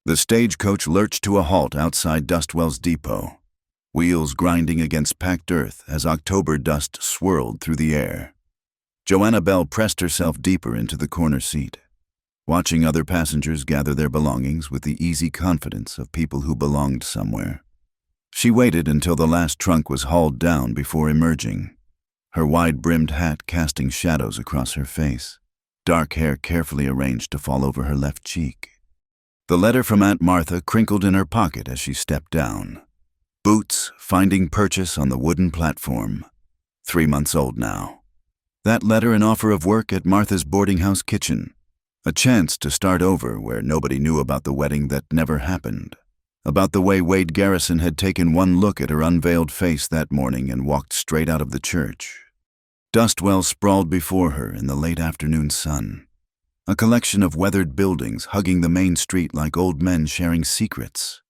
The stagecoach lurched to a halt outside Dustwell's depot, wheels grinding against packed earth as October dust swirled through the air. Joanna Bell pressed herself deeper into the corner seat, watching other passengers gather their belongings with the easy confidence of people who belonged somewhere. She waited until the last trunk was hauled down before emerging, her wide-brimmed hat casting shadows across her face, dark hair carefully arranged to fall over her left cheek. The letter from Aunt Martha crinkled in her pocket as she stepped down. Boots finding purchase on the wooden platform. 3 months old now. That letter an offer of work at Martha's boarding house kitchen. A chance to start over where nobody knew about the wedding that never happened. About the way Wade Garrison had taken one look at her unveiled face that morning and walked straight out of the church. Dustwell sprawled before her in the late afternoon sun. A collection of weathered buildings hugging the main street like old men sharing secrets.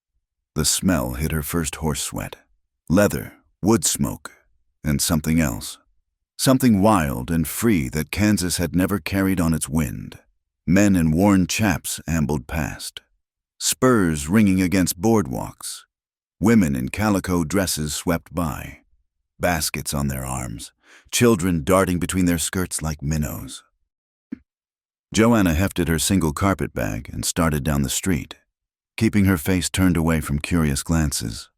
The smell hit her first horse sweat. Leather, wood smoke, and something else. Something wild and free that Kansas had never carried on its wind. Men in worn chaps ambled past. Spurs ringing against boardwalks. Women in calico dresses swept by. Baskets on their arms. Children darting between their skirts like minnows. Joanna hefted her single carpet bag and started down the street, keeping her face turned away from curious glances.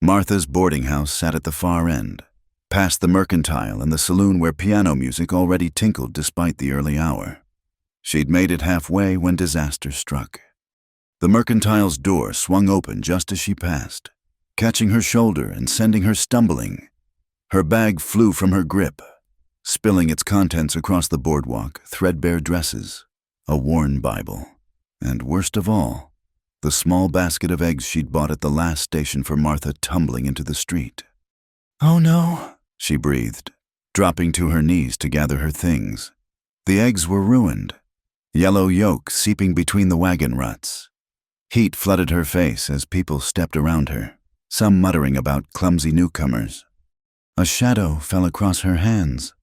Martha's boarding house sat at the far end, past the mercantile and the saloon where piano music already tinkled despite the early hour. She'd made it halfway when disaster struck. The mercantile's door swung open just as she passed, catching her shoulder and sending her stumbling. Her bag flew from her grip, spilling its contents across the boardwalk, threadbare dresses, a worn Bible, and worst of all, the small basket of eggs she'd bought at the last station for Martha tumbling into the street. "Oh no," she breathed, dropping to her knees to gather her things. The eggs were ruined, yellow yolk seeping between the wagon ruts. Heat flooded her face as people stepped around her, some muttering about clumsy newcomers. A shadow fell across her hands.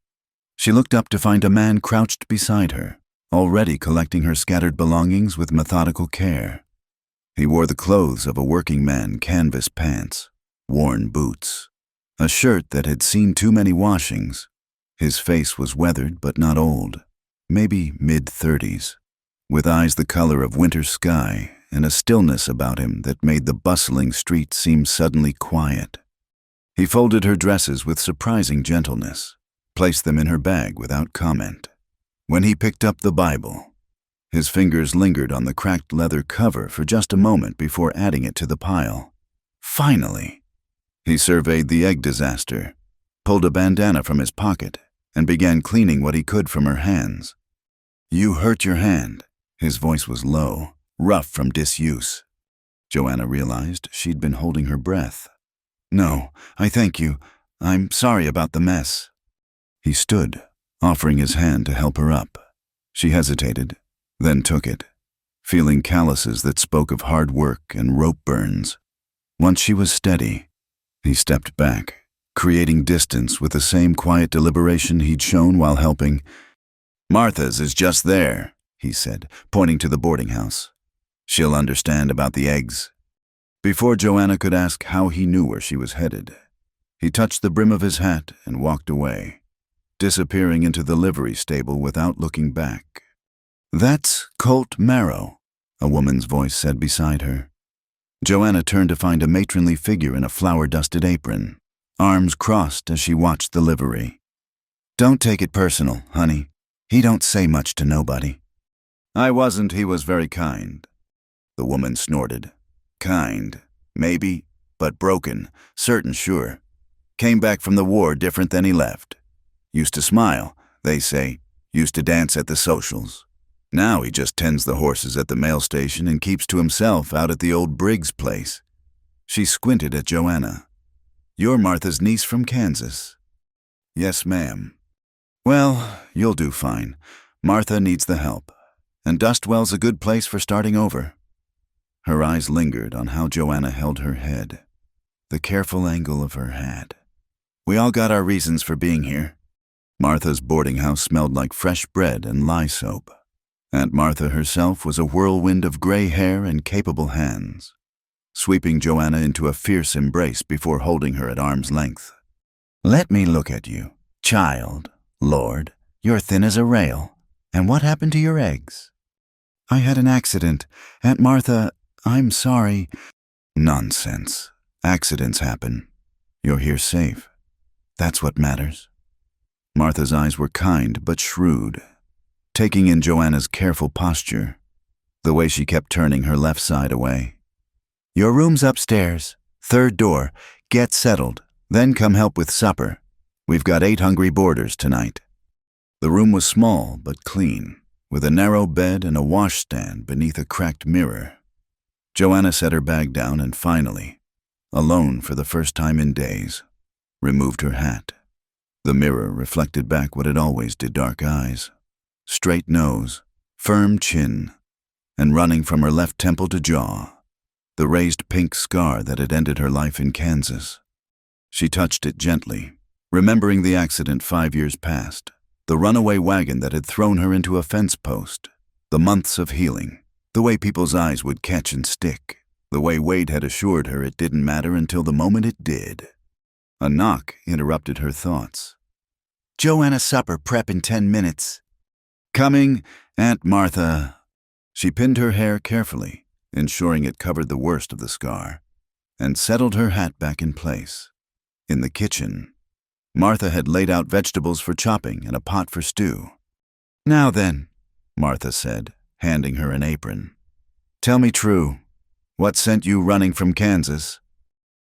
She looked up to find a man crouched beside her, already collecting her scattered belongings with methodical care. He wore the clothes of a working man, canvas pants, worn boots, a shirt that had seen too many washings. His face was weathered but not old, maybe mid-30s, with eyes the color of winter sky and a stillness about him that made the bustling street seem suddenly quiet. He folded her dresses with surprising gentleness, placed them in her bag without comment. When he picked up the Bible, his fingers lingered on the cracked leather cover for just a moment before adding it to the pile. Finally, he surveyed the egg disaster, pulled a bandana from his pocket, and began cleaning what he could from her hands. "You hurt your hand." His voice was low, rough from disuse. Joanna realized she'd been holding her breath. "No, I thank you. I'm sorry about the mess." He stood, offering his hand to help her up. She hesitated, then took it, feeling calluses that spoke of hard work and rope burns. Once she was steady, he stepped back, creating distance with the same quiet deliberation he'd shown while helping. "Martha's is just there," he said, pointing to the boarding house. "She'll understand about the eggs." Before Joanna could ask how he knew where she was headed, he touched the brim of his hat and walked away, disappearing into the livery stable without looking back. "That's Colt Marrow," a woman's voice said beside her. Joanna turned to find a matronly figure in a flour-dusted apron, arms crossed as she watched the livery. "Don't take it personal, honey. He don't say much to nobody." "I wasn't. He was very kind." The woman snorted. "Kind, maybe, but broken, certain sure. Came back from the war different than he left. Used to smile, they say, used to dance at the socials. Now he just tends the horses at the mail station and keeps to himself out at the old Briggs place." She squinted at Joanna. "You're Martha's niece from Kansas." "Yes, ma'am." "Well, you'll do fine. Martha needs the help, and Dustwell's a good place for starting over." Her eyes lingered on how Joanna held her head, the careful angle of her hat. "We all got our reasons for being here." Martha's boarding house smelled like fresh bread and lye soap. Aunt Martha herself was a whirlwind of gray hair and capable hands, sweeping Joanna into a fierce embrace before holding her at arm's length. "Let me look at you. Child, Lord, you're thin as a rail. And what happened to your eggs?" "I had an accident. Aunt Martha, I'm sorry." "Nonsense. Accidents happen. You're here safe. That's what matters." Martha's eyes were kind but shrewd, taking in Joanna's careful posture, the way she kept turning her left side away. "Your room's upstairs, third door. Get settled, then come help with supper. We've got 8 hungry boarders tonight." The room was small but clean, with a narrow bed and a washstand beneath a cracked mirror. Joanna set her bag down and finally, alone for the first time in days, removed her hat. The mirror reflected back what it always did: dark eyes, straight nose, firm chin, and running from her left temple to jaw, the raised pink scar that had ended her life in Kansas. She touched it gently, remembering the accident 5 years past, the runaway wagon that had thrown her into a fence post, the months of healing, the way people's eyes would catch and stick, the way Wade had assured her it didn't matter until the moment it did. A knock interrupted her thoughts. "Joanna, supper prep in 10 minutes. "Coming, Aunt Martha." She pinned her hair carefully, ensuring it covered the worst of the scar, and settled her hat back in place. In the kitchen, Martha had laid out vegetables for chopping and a pot for stew. "Now then," Martha said, handing her an apron. "Tell me true. What sent you running from Kansas?"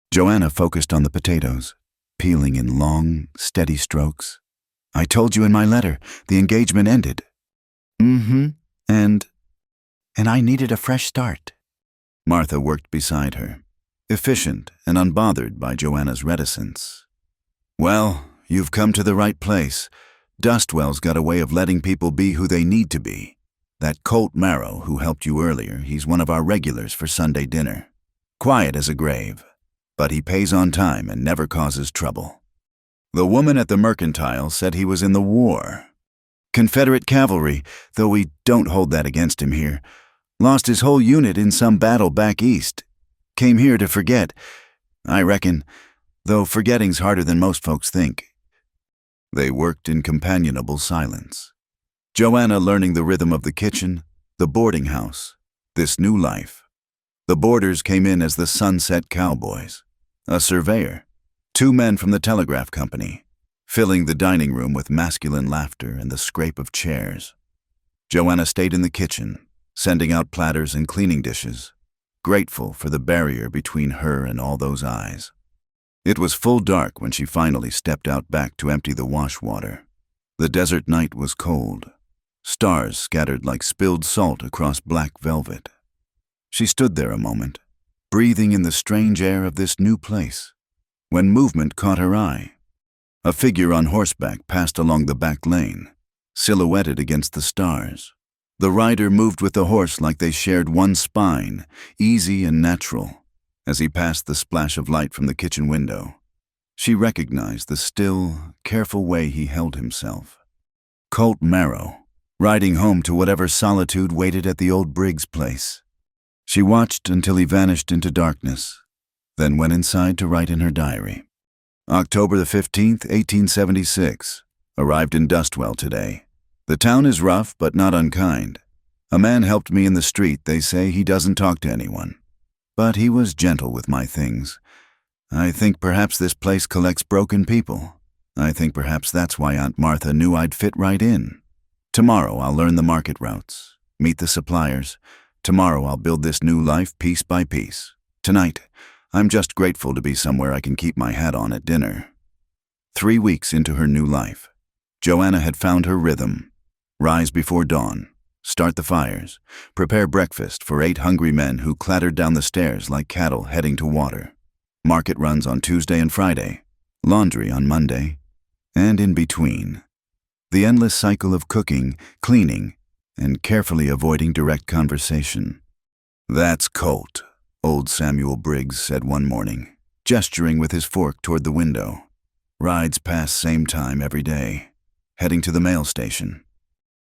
Joanna focused on the potatoes, peeling in long, steady strokes. "I told you in my letter, the engagement ended." And I needed a fresh start." Martha worked beside her, efficient and unbothered by Joanna's reticence. "Well, you've come to the right place. Dustwell's got a way of letting people be who they need to be. That Colt Marrow who helped you earlier, he's one of our regulars for Sunday dinner. Quiet as a grave, but he pays on time and never causes trouble. The woman at the Mercantile said he was in the war. Confederate cavalry, though we don't hold that against him here. Lost his whole unit in some battle back east. Came here to forget, I reckon, though forgetting's harder than most folks think." They worked in companionable silence, Joanna learning the rhythm of the kitchen, the boarding house, this new life. The boarders came in as the Sunset Cowboys, a surveyor, 2 men from the telegraph company, filling the dining room with masculine laughter and the scrape of chairs. Joanna stayed in the kitchen, sending out platters and cleaning dishes, grateful for the barrier between her and all those eyes. It was full dark when she finally stepped out back to empty the wash water. The desert night was cold, stars scattered like spilled salt across black velvet. She stood there a moment, breathing in the strange air of this new place, when movement caught her eye. A figure on horseback passed along the back lane, silhouetted against the stars. The rider moved with the horse like they shared one spine, easy and natural. As he passed the splash of light from the kitchen window, she recognized the still, careful way he held himself. Colt Marrow, riding home to whatever solitude waited at the old Briggs place. She watched until he vanished into darkness, then went inside to write in her diary. October the 15th, 1876. Arrived in Dustwell today. The town is rough but not unkind. A man helped me in the street. They say he doesn't talk to anyone. But he was gentle with my things. I think perhaps this place collects broken people. I think perhaps that's why Aunt Martha knew I'd fit right in. Tomorrow I'll learn the market routes, meet the suppliers. Tomorrow I'll build this new life piece by piece. Tonight, I'm just grateful to be somewhere I can keep my hat on at dinner. 3 weeks into her new life, Joanna had found her rhythm. Rise before dawn, start the fires, prepare breakfast for 8 hungry men who clattered down the stairs like cattle heading to water. Market runs on Tuesday and Friday, laundry on Monday, and in between. The endless cycle of cooking, cleaning, and carefully avoiding direct conversation. "That's Colt," old Samuel Briggs said one morning, gesturing with his fork toward the window. "Rides past same time every day, heading to the mail station."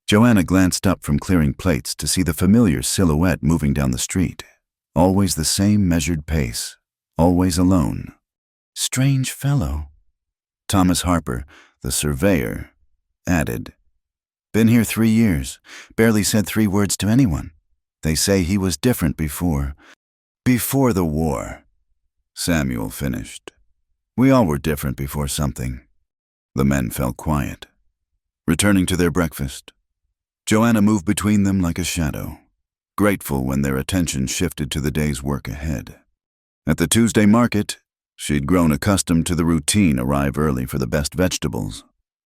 Joanna glanced up from clearing plates to see the familiar silhouette moving down the street. Always the same measured pace, always alone. Strange fellow. Thomas Harper, the surveyor, added, "Been here 3 years, barely said 3 words to anyone. They say he was different before the war." Samuel finished. "We all were different before something." The men fell quiet. Returning to their breakfast, Joanna moved between them like a shadow, grateful when their attention shifted to the day's work ahead. At the Tuesday market, she'd grown accustomed to the routine: arrive early for the best vegetables,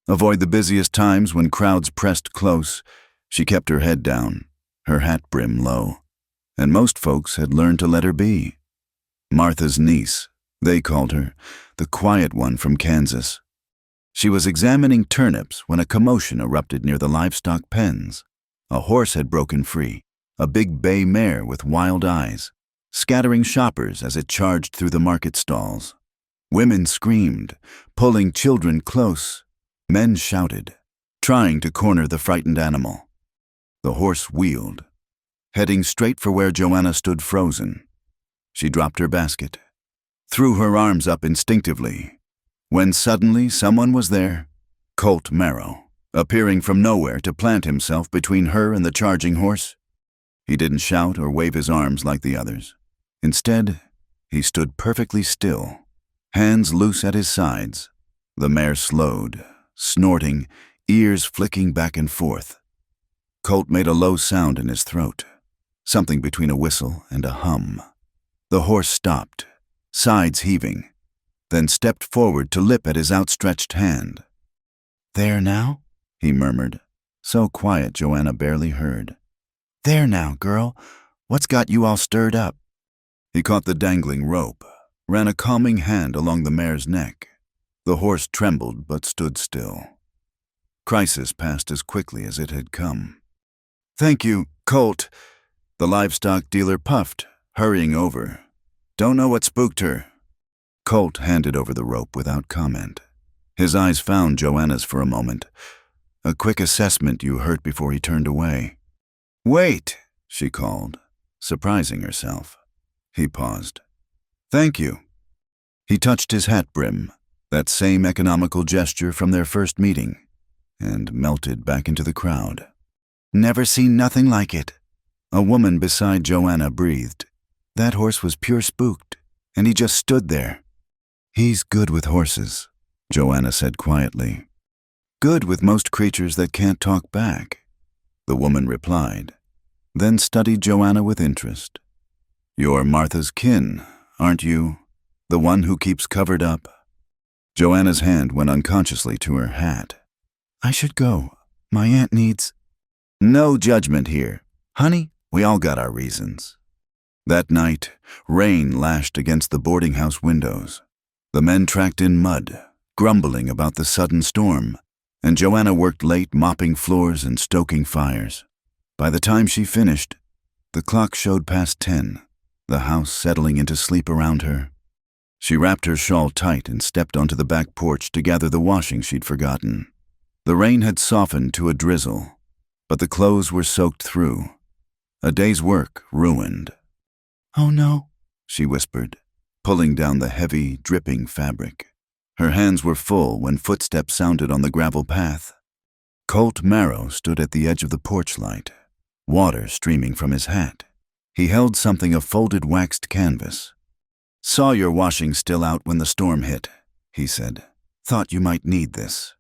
avoid the busiest times when crowds pressed close. She kept her head down, her hat brim low, and most folks had learned to let her be. Martha's niece, they called her, the quiet one from Kansas. She was examining turnips when a commotion erupted near the livestock pens. A horse had broken free, a big bay mare with wild eyes, scattering shoppers as it charged through the market stalls. Women screamed, pulling children close. Men shouted, trying to corner the frightened animal. The horse wheeled, heading straight for where Joanna stood frozen. She dropped her basket, threw her arms up instinctively, when suddenly someone was there, Colt Marrow, appearing from nowhere to plant himself between her and the charging horse. He didn't shout or wave his arms like the others. Instead, he stood perfectly still, hands loose at his sides. The mare slowed, snorting, ears flicking back and forth. Colt made a low sound in his throat, something between a whistle and a hum. The horse stopped, sides heaving, then stepped forward to lip at his outstretched hand. "There now?" he murmured, so quiet Joanna barely heard. "There now, girl. What's got you all stirred up?" He caught the dangling rope, ran a calming hand along the mare's neck. The horse trembled but stood still. Crisis passed as quickly as it had come. "Thank you, Colt," the livestock dealer puffed, hurrying over. "Don't know what spooked her." Colt handed over the rope without comment. His eyes found Joanna's for a moment. "A quick assessment you heard before he turned away." "Wait," she called, surprising herself. He paused. "Thank you." He touched his hat brim, that same economical gesture from their first meeting, and melted back into the crowd. "Never seen nothing like it." A woman beside Joanna breathed. "That horse was pure spooked, and he just stood there." "He's good with horses," Joanna said quietly. "Good with most creatures that can't talk back," the woman replied, then studied Joanna with interest. "You're Martha's kin, aren't you? The one who keeps covered up?" Joanna's hand went unconsciously to her hat. "I should go. My aunt needs—" "No judgment here. Honey, we all got our reasons." That night, rain lashed against the boarding house windows. The men tracked in mud, grumbling about the sudden storm, and Joanna worked late mopping floors and stoking fires. By the time she finished, the clock showed past 10, the house settling into sleep around her. She wrapped her shawl tight and stepped onto the back porch to gather the washing she'd forgotten. The rain had softened to a drizzle, but the clothes were soaked through. A day's work ruined. "Oh no," she whispered, pulling down the heavy, dripping fabric. Her hands were full when footsteps sounded on the gravel path. Colt Marrow stood at the edge of the porch light, water streaming from his hat. He held something of folded waxed canvas. "Saw your washing still out when the storm hit," he said. "Thought you might need this."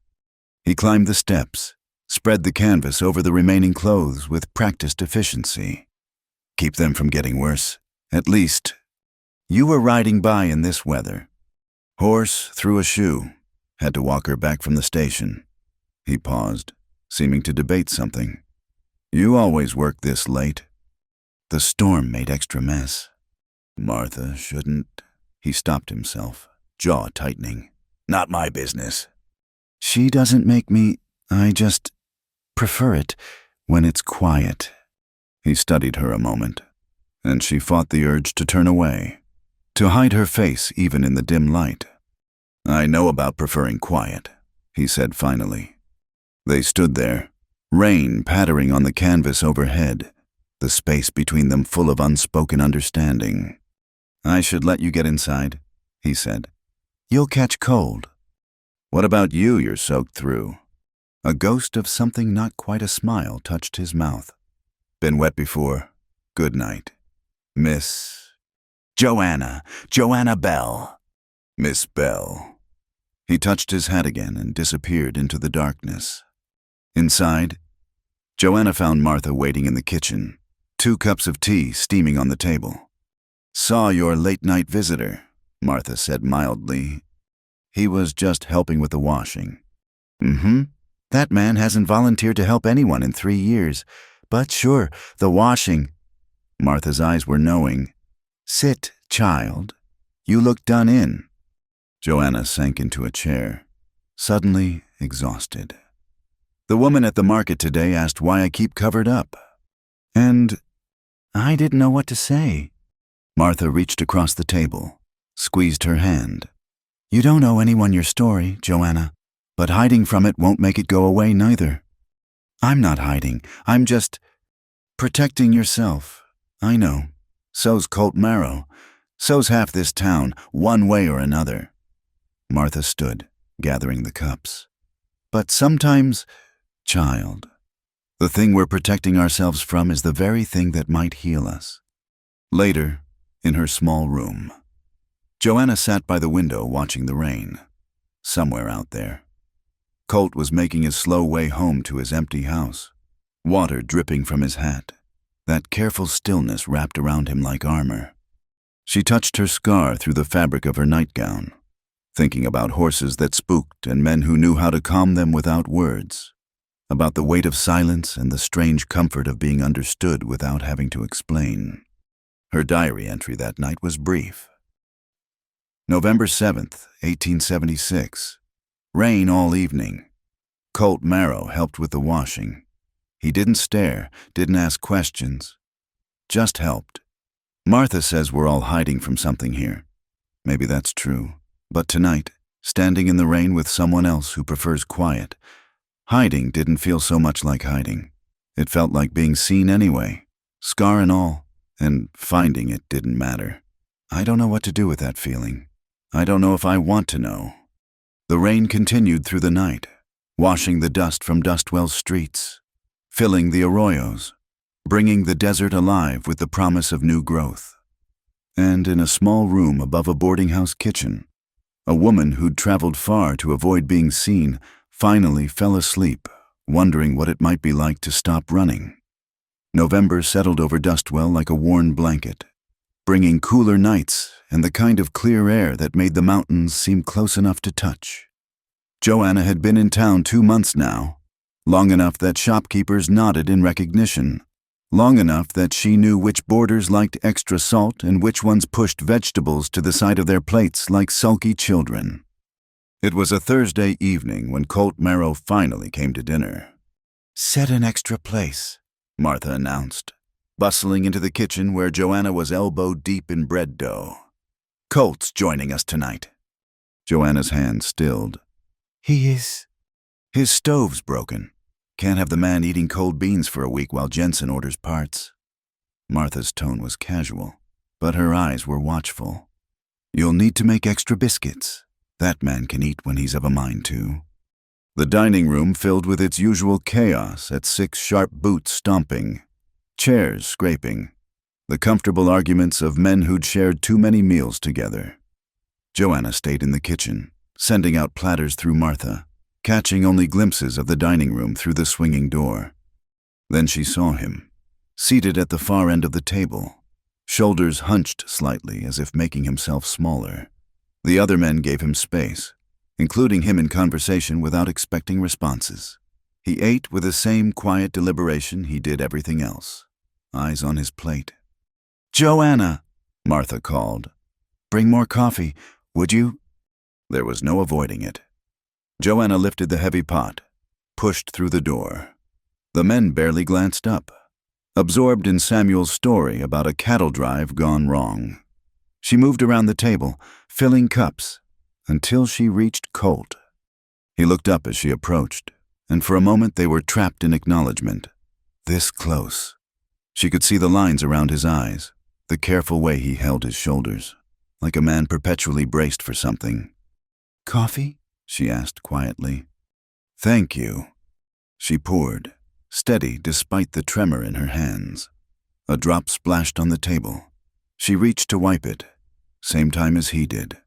He climbed the steps, spread the canvas over the remaining clothes with practiced efficiency. "Keep them from getting worse, at least. You were riding by in this weather." "Horse threw a shoe. Had to walk her back from the station." He paused, seeming to debate something. "You always work this late." "The storm made extra mess." "Martha shouldn't—" He stopped himself, jaw tightening. "Not my business." "She doesn't make me. I just prefer it when it's quiet." He studied her a moment, and she fought the urge to turn away, to hide her face even in the dim light. "I know about preferring quiet," he said finally. They stood there, Rain pattering on the canvas overhead, the space between them full of unspoken understanding. "I should let you get inside," he said. "You'll catch cold." "What about you? You're soaked through." A ghost of something not quite a smile touched his mouth. "Been wet before. Good night. Miss Joanna Bell. Miss Bell." He touched his hat again and disappeared into the darkness. Inside, Joanna found Martha waiting in the kitchen, 2 cups of tea steaming on the table. "Saw your late-night visitor," Martha said mildly. "He was just helping with the washing." "Mm-hmm. That man hasn't volunteered to help anyone in 3 years. But sure, the washing." Martha's eyes were knowing. "Sit, child. You look done in." Joanna sank into a chair, suddenly exhausted. "The woman at the market today asked why I keep covered up. And I didn't know what to say." Martha reached across the table, squeezed her hand. "You don't owe anyone your story, Joanna, but hiding from it won't make it go away neither." "I'm not hiding. I'm just protecting yourself. I know. So's Colt Marrow. So's half this town, one way or another." Martha stood, gathering the cups. "But sometimes, child, the thing we're protecting ourselves from is the very thing that might heal us." Later, in her small room, Joanna sat by the window watching the rain. Somewhere out there, Colt was making his slow way home to his empty house, water dripping from his hat, that careful stillness wrapped around him like armor. She touched her scar through the fabric of her nightgown, thinking about horses that spooked and men who knew how to calm them without words, about the weight of silence and the strange comfort of being understood without having to explain. Her diary entry that night was brief. November 7th, 1876. Rain all evening. Colt Marrow helped with the washing. He didn't stare, didn't ask questions, just helped. Martha says we're all hiding from something here. Maybe that's true. But tonight, standing in the rain with someone else who prefers quiet, hiding didn't feel so much like hiding. It felt like being seen anyway, scar and all, and finding it didn't matter. I don't know what to do with that feeling. I don't know if I want to know. The rain continued through the night, washing the dust from Dustwell's streets, filling the arroyos, bringing the desert alive with the promise of new growth. And in a small room above a boarding house kitchen, a woman who'd traveled far to avoid being seen finally fell asleep, wondering what it might be like to stop running. November settled over Dustwell like a worn blanket, bringing cooler nights and the kind of clear air that made the mountains seem close enough to touch. Joanna had been in town 2 months now, long enough that shopkeepers nodded in recognition, long enough that she knew which boarders liked extra salt and which ones pushed vegetables to the side of their plates like sulky children. It was a Thursday evening when Colt Marrow finally came to dinner. "Set an extra place," Martha announced, bustling into the kitchen where Joanna was elbow deep in bread dough. "Colt's joining us tonight." Joanna's hand stilled. "He is?" "His stove's broken. Can't have the man eating cold beans for a week while Jensen orders parts." Martha's tone was casual, but her eyes were watchful. "You'll need to make extra biscuits. That man can eat when he's of a mind to." The dining room filled with its usual chaos at 6 sharp boots stomping, chairs scraping, the comfortable arguments of men who'd shared too many meals together. Joanna stayed in the kitchen, sending out platters through Martha, catching only glimpses of the dining room through the swinging door. Then she saw him, seated at the far end of the table, shoulders hunched slightly as if making himself smaller. The other men gave him space, including him in conversation without expecting responses. He ate with the same quiet deliberation he did everything else, eyes on his plate. "Joanna," Martha called. "Bring more coffee, would you?" There was no avoiding it. Joanna lifted the heavy pot, pushed through the door. The men barely glanced up, absorbed in Samuel's story about a cattle drive gone wrong. She moved around the table, filling cups, until she reached Colt. He looked up as she approached, and for a moment they were trapped in acknowledgement. This close. She could see the lines around his eyes, the careful way he held his shoulders, like a man perpetually braced for something. "Coffee?" she asked quietly. "Thank you." She poured, steady despite the tremor in her hands. A drop splashed on the table. She reached to wipe it, same time as he did.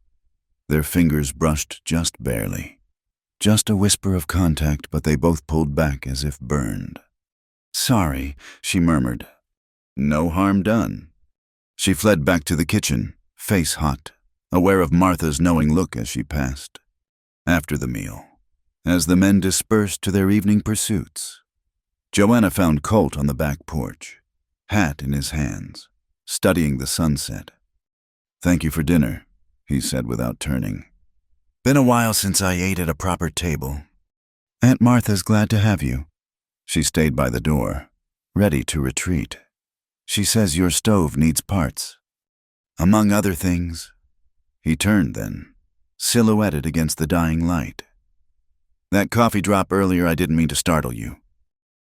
Their fingers brushed just barely. Just a whisper of contact, but they both pulled back as if burned. "Sorry," she murmured. "No harm done." She fled back to the kitchen, face hot, aware of Martha's knowing look as she passed. After the meal, as the men dispersed to their evening pursuits, Joanna found Colt on the back porch, hat in his hands, studying the sunset. "Thank you for dinner," he said without turning. "Been a while since I ate at a proper table." "Aunt Martha's glad to have you." She stayed by the door, ready to retreat. "She says your stove needs parts." "Among other things." He turned then, silhouetted against the dying light. "That coffee drop earlier, I didn't mean to startle you."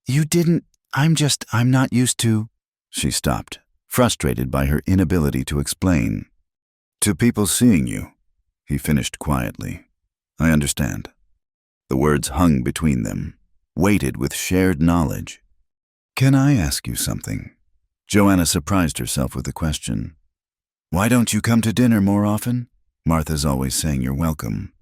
"You didn't. I'm not used to—" She stopped, frustrated by her inability to explain. "To people seeing you," he finished quietly. "I understand." The words hung between them, weighted with shared knowledge. "Can I ask you something?" Joanna surprised herself with the question. "Why don't you come to dinner more often? Martha's always saying you're welcome."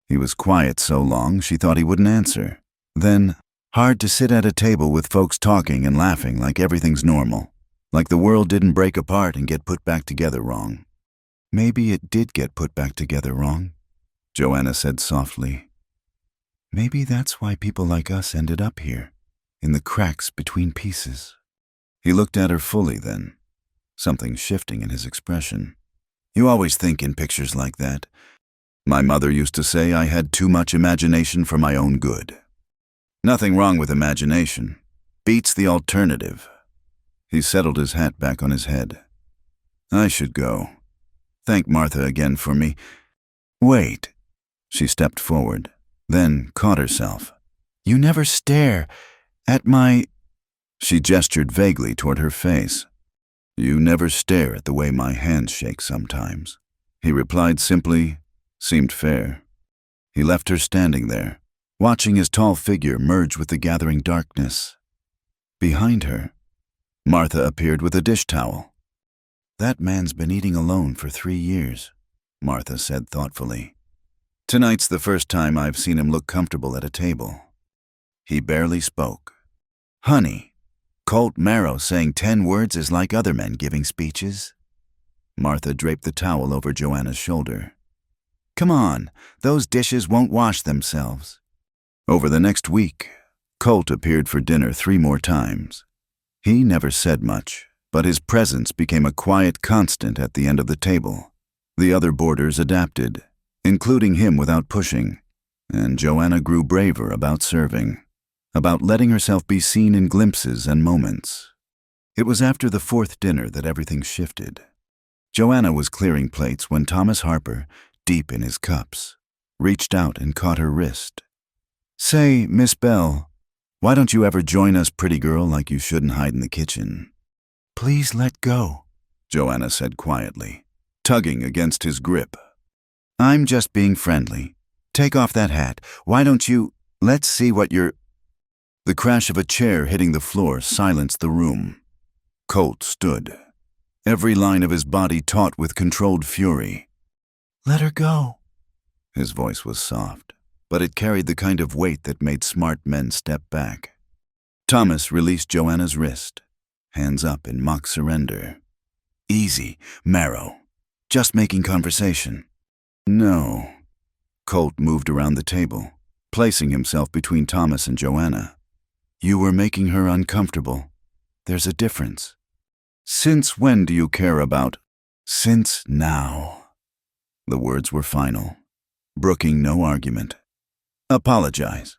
He was quiet so long she thought he wouldn't answer. Then, hard to sit at a table with folks talking and laughing like everything's normal, like the world didn't break apart and get put back together wrong. "Maybe it did get put back together wrong," Joanna said softly. "Maybe that's why people like us ended up here, in the cracks between pieces." He looked at her fully then, something shifting in his expression. "You always think in pictures like that. My mother used to say I had too much imagination for my own good." "Nothing wrong with imagination. Beats the alternative." He settled his hat back on his head. "I should go. Thank Martha again for me." "Wait." She stepped forward, then caught herself. "You never stare at my—" She gestured vaguely toward her face. "You never stare at the way my hands shake sometimes," he replied simply, seemed fair. He left her standing there, watching his tall figure merge with the gathering darkness. Behind her, Martha appeared with a dish towel. "That man's been eating alone for 3 years," Martha said thoughtfully. "Tonight's the first time I've seen him look comfortable at a table." He barely spoke. "Honey, Colt Marrow saying 10 words is like other men giving speeches." Martha draped the towel over Joanna's shoulder. "Come on, those dishes won't wash themselves." Over the next week, Colt appeared for dinner 3 more times. He never said much, but his presence became a quiet constant at the end of the table. The other boarders adapted, including him without pushing, and Joanna grew braver about serving, about letting herself be seen in glimpses and moments. It was after the 4th dinner that everything shifted. Joanna was clearing plates when Thomas Harper, deep in his cups, reached out and caught her wrist. "Say, Miss Bell, why don't you ever join us, pretty girl, like you shouldn't hide in the kitchen?" "Please let go," Joanna said quietly, tugging against his grip. "I'm just being friendly. Take off that hat. Why don't you— let's see what you're—" The crash of a chair hitting the floor silenced the room. Colt stood, every line of his body taut with controlled fury. "Let her go." His voice was soft, but it carried the kind of weight that made smart men step back. Thomas released Joanna's wrist, hands up in mock surrender. "Easy, Marrow. Just making conversation." "No." Colt moved around the table, placing himself between Thomas and Joanna. "You were making her uncomfortable. There's a difference." "Since when do you care about—" "Since now." The words were final, brooking no argument. "Apologize."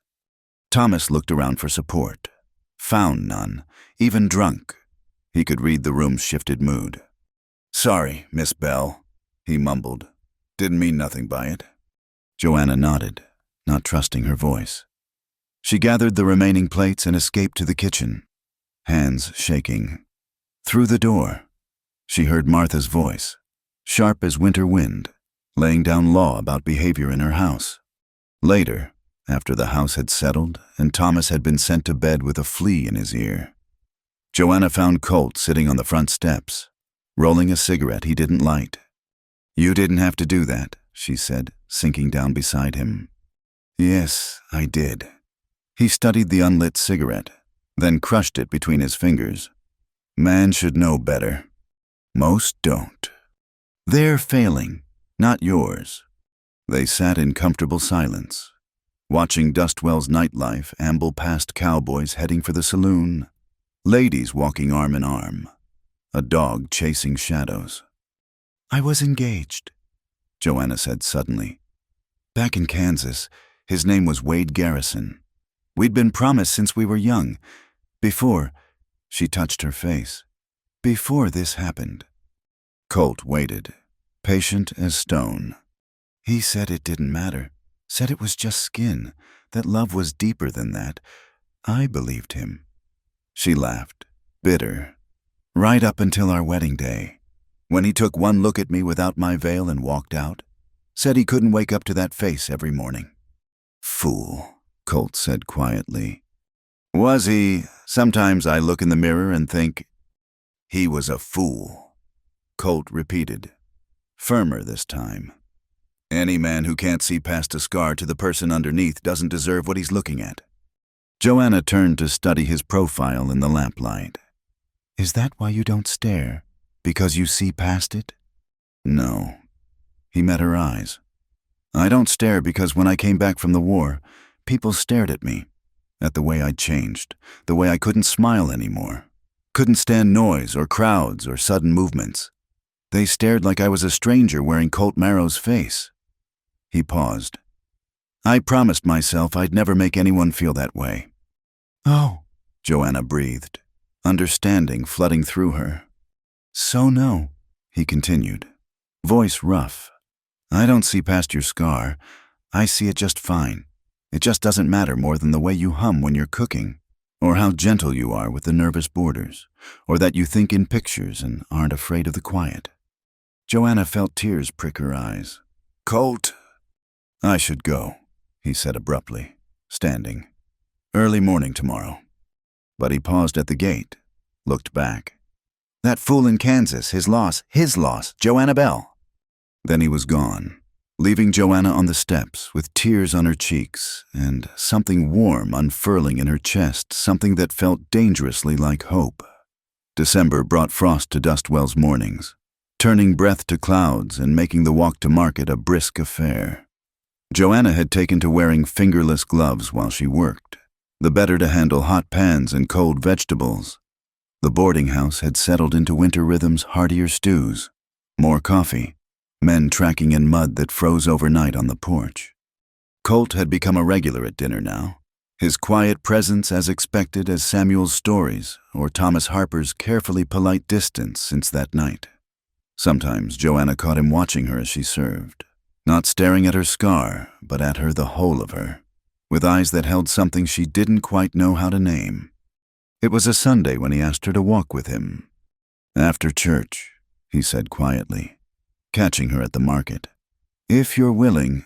Thomas looked around for support, found none, even drunk. He could read the room's shifted mood. "Sorry, Miss Bell," he mumbled. "Didn't mean nothing by it." Joanna nodded, not trusting her voice. She gathered the remaining plates and escaped to the kitchen, hands shaking. Through the door, she heard Martha's voice, sharp as winter wind, laying down law about behavior in her house. Later, after the house had settled and Thomas had been sent to bed with a flea in his ear, Joanna found Colt sitting on the front steps, rolling a cigarette he didn't light. "You didn't have to do that," she said, sinking down beside him. "Yes, I did." He studied the unlit cigarette, then crushed it between his fingers. "Man should know better. Most don't. They're failing, not yours." They sat in comfortable silence, watching Dustwell's nightlife amble past cowboys heading for the saloon, ladies walking arm in arm, a dog chasing shadows. "I was engaged," Joanna said suddenly. "Back in Kansas, his name was Wade Garrison. We'd been promised since we were young. Before," she touched her face, "before this happened." Colt waited, patient as stone. "He said it didn't matter, said it was just skin, that love was deeper than that. I believed him." She laughed, bitter. "Right up until our wedding day, when he took one look at me without my veil and walked out, said he couldn't wake up to that face every morning." "Fool," Colt said quietly. "Was he? Sometimes I look in the mirror and think, he was a fool," Colt repeated, firmer this time. "Any man who can't see past a scar to the person underneath doesn't deserve what he's looking at." Joanna turned to study his profile in the lamplight. "Is that why you don't stare? Because you see past it?" "No." He met her eyes. "I don't stare because when I came back from the war, people stared at me, at the way I'd changed, the way I couldn't smile anymore, couldn't stand noise or crowds or sudden movements. They stared like I was a stranger wearing Colt Marrow's face." He paused. "I promised myself I'd never make anyone feel that way." "Oh," Joanna breathed, understanding flooding through her. "So no," he continued, voice rough. "I don't see past your scar. I see it just fine. It just doesn't matter more than the way you hum when you're cooking, or how gentle you are with the nervous boarders, or that you think in pictures and aren't afraid of the quiet." Joanna felt tears prick her eyes. "Colt." "I should go," he said abruptly, standing. "Early morning tomorrow." But he paused at the gate, looked back. "That fool in Kansas, his loss, Joanna Bell." Then he was gone, leaving Joanna on the steps with tears on her cheeks and something warm unfurling in her chest, something that felt dangerously like hope. December brought frost to Dustwell's mornings, turning breath to clouds and making the walk to market a brisk affair. Joanna had taken to wearing fingerless gloves while she worked, the better to handle hot pans and cold vegetables. The boarding house had settled into winter rhythms, heartier stews, more coffee, men tracking in mud that froze overnight on the porch. Colt had become a regular at dinner now, his quiet presence as expected as Samuel's stories or Thomas Harper's carefully polite distance since that night. Sometimes Joanna caught him watching her as she served, not staring at her scar, but at her, the whole of her, with eyes that held something she didn't quite know how to name. It was a Sunday when he asked her to walk with him. "After church," he said quietly, catching her at the market. "If you're willing."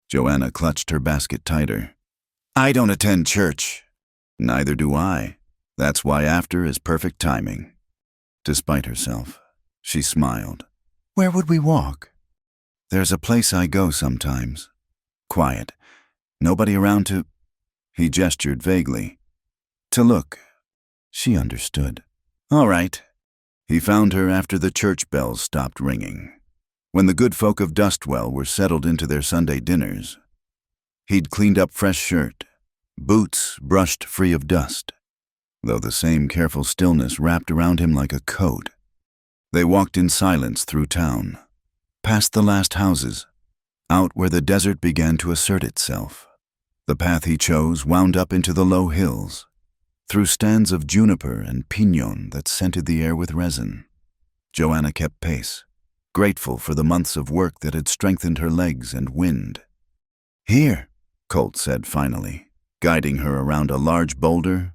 Joanna clutched her basket tighter. "I don't attend church." "Neither do I. That's why after is perfect timing." Despite herself, she smiled. "Where would we walk?" "There's a place I go sometimes. Quiet. Nobody around to—" He gestured vaguely. "To look." She understood. "All right." He found her after the church bells stopped ringing, when the good folk of Dustwell were settled into their Sunday dinners. He'd cleaned up fresh shirt, boots brushed free of dust, though the same careful stillness wrapped around him like a coat. They walked in silence through town, past the last houses, out where the desert began to assert itself. The path he chose wound up into the low hills, through stands of juniper and pinon that scented the air with resin. Joanna kept pace, grateful for the months of work that had strengthened her legs and wind. "Here," Colt said finally, guiding her around a large boulder.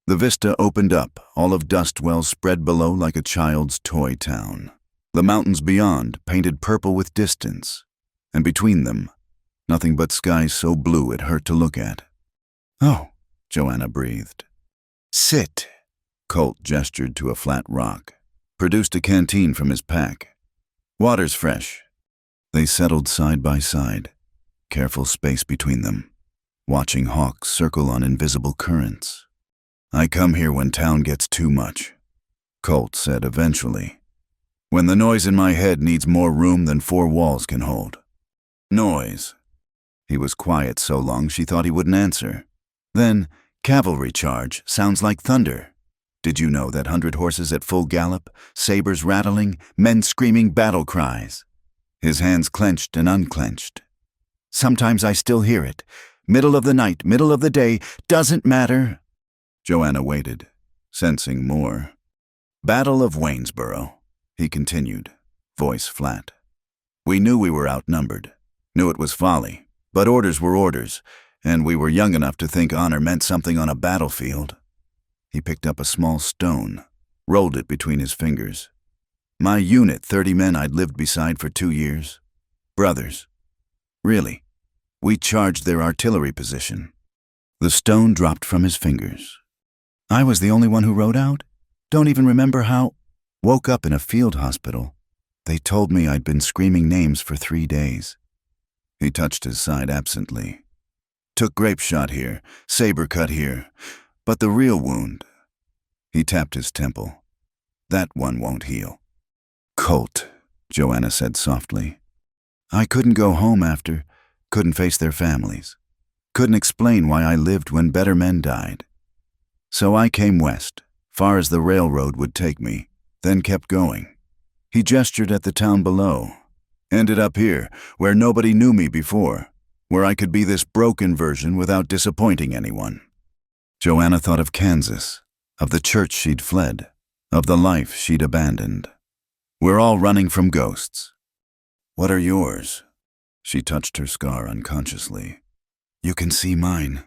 The vista opened up, all of Dustwell spread below like a child's toy town. The mountains beyond, painted purple with distance, and between them, nothing but sky so blue it hurt to look at. "Oh," Joanna breathed. "Sit." Colt gestured to a flat rock, produced a canteen from his pack. "Water's fresh." They settled side by side, careful space between them, watching hawks circle on invisible currents. "I come here when town gets too much," Colt said eventually. "When the noise in my head needs more room than 4 walls can hold." "Noise." He was quiet so long she thought he wouldn't answer. Then, "Cavalry charge sounds like thunder. Did you know that 100 horses at full gallop, sabers rattling, men screaming battle cries?" His hands clenched and unclenched. "Sometimes I still hear it. Middle of the night, middle of the day, doesn't matter." Joanna waited, sensing more. "Battle of Waynesboro," he continued, voice flat. "We knew we were outnumbered, knew it was folly, but orders were orders, and we were young enough to think honor meant something on a battlefield." He picked up a small stone, rolled it between his fingers. "My unit, 30 men I'd lived beside for 2 years. Brothers. Really. We charged their artillery position." The stone dropped from his fingers. "I was the only one who rode out. Don't even remember how. Woke up in a field hospital. They told me I'd been screaming names for 3 days." He touched his side absently. "Took grape shot here, saber cut here, but the real wound." He tapped his temple. "That one won't heal." "Colt," Joanna said softly. "I couldn't go home after, couldn't face their families, couldn't explain why I lived when better men died. So I came west, far as the railroad would take me, then kept going." He gestured at the town below. "Ended up here, where nobody knew me before, where I could be this broken version without disappointing anyone." Joanna thought of Kansas, of the church she'd fled, of the life she'd abandoned. "We're all running from ghosts." "What are yours?" She touched her scar unconsciously. "You can see mine."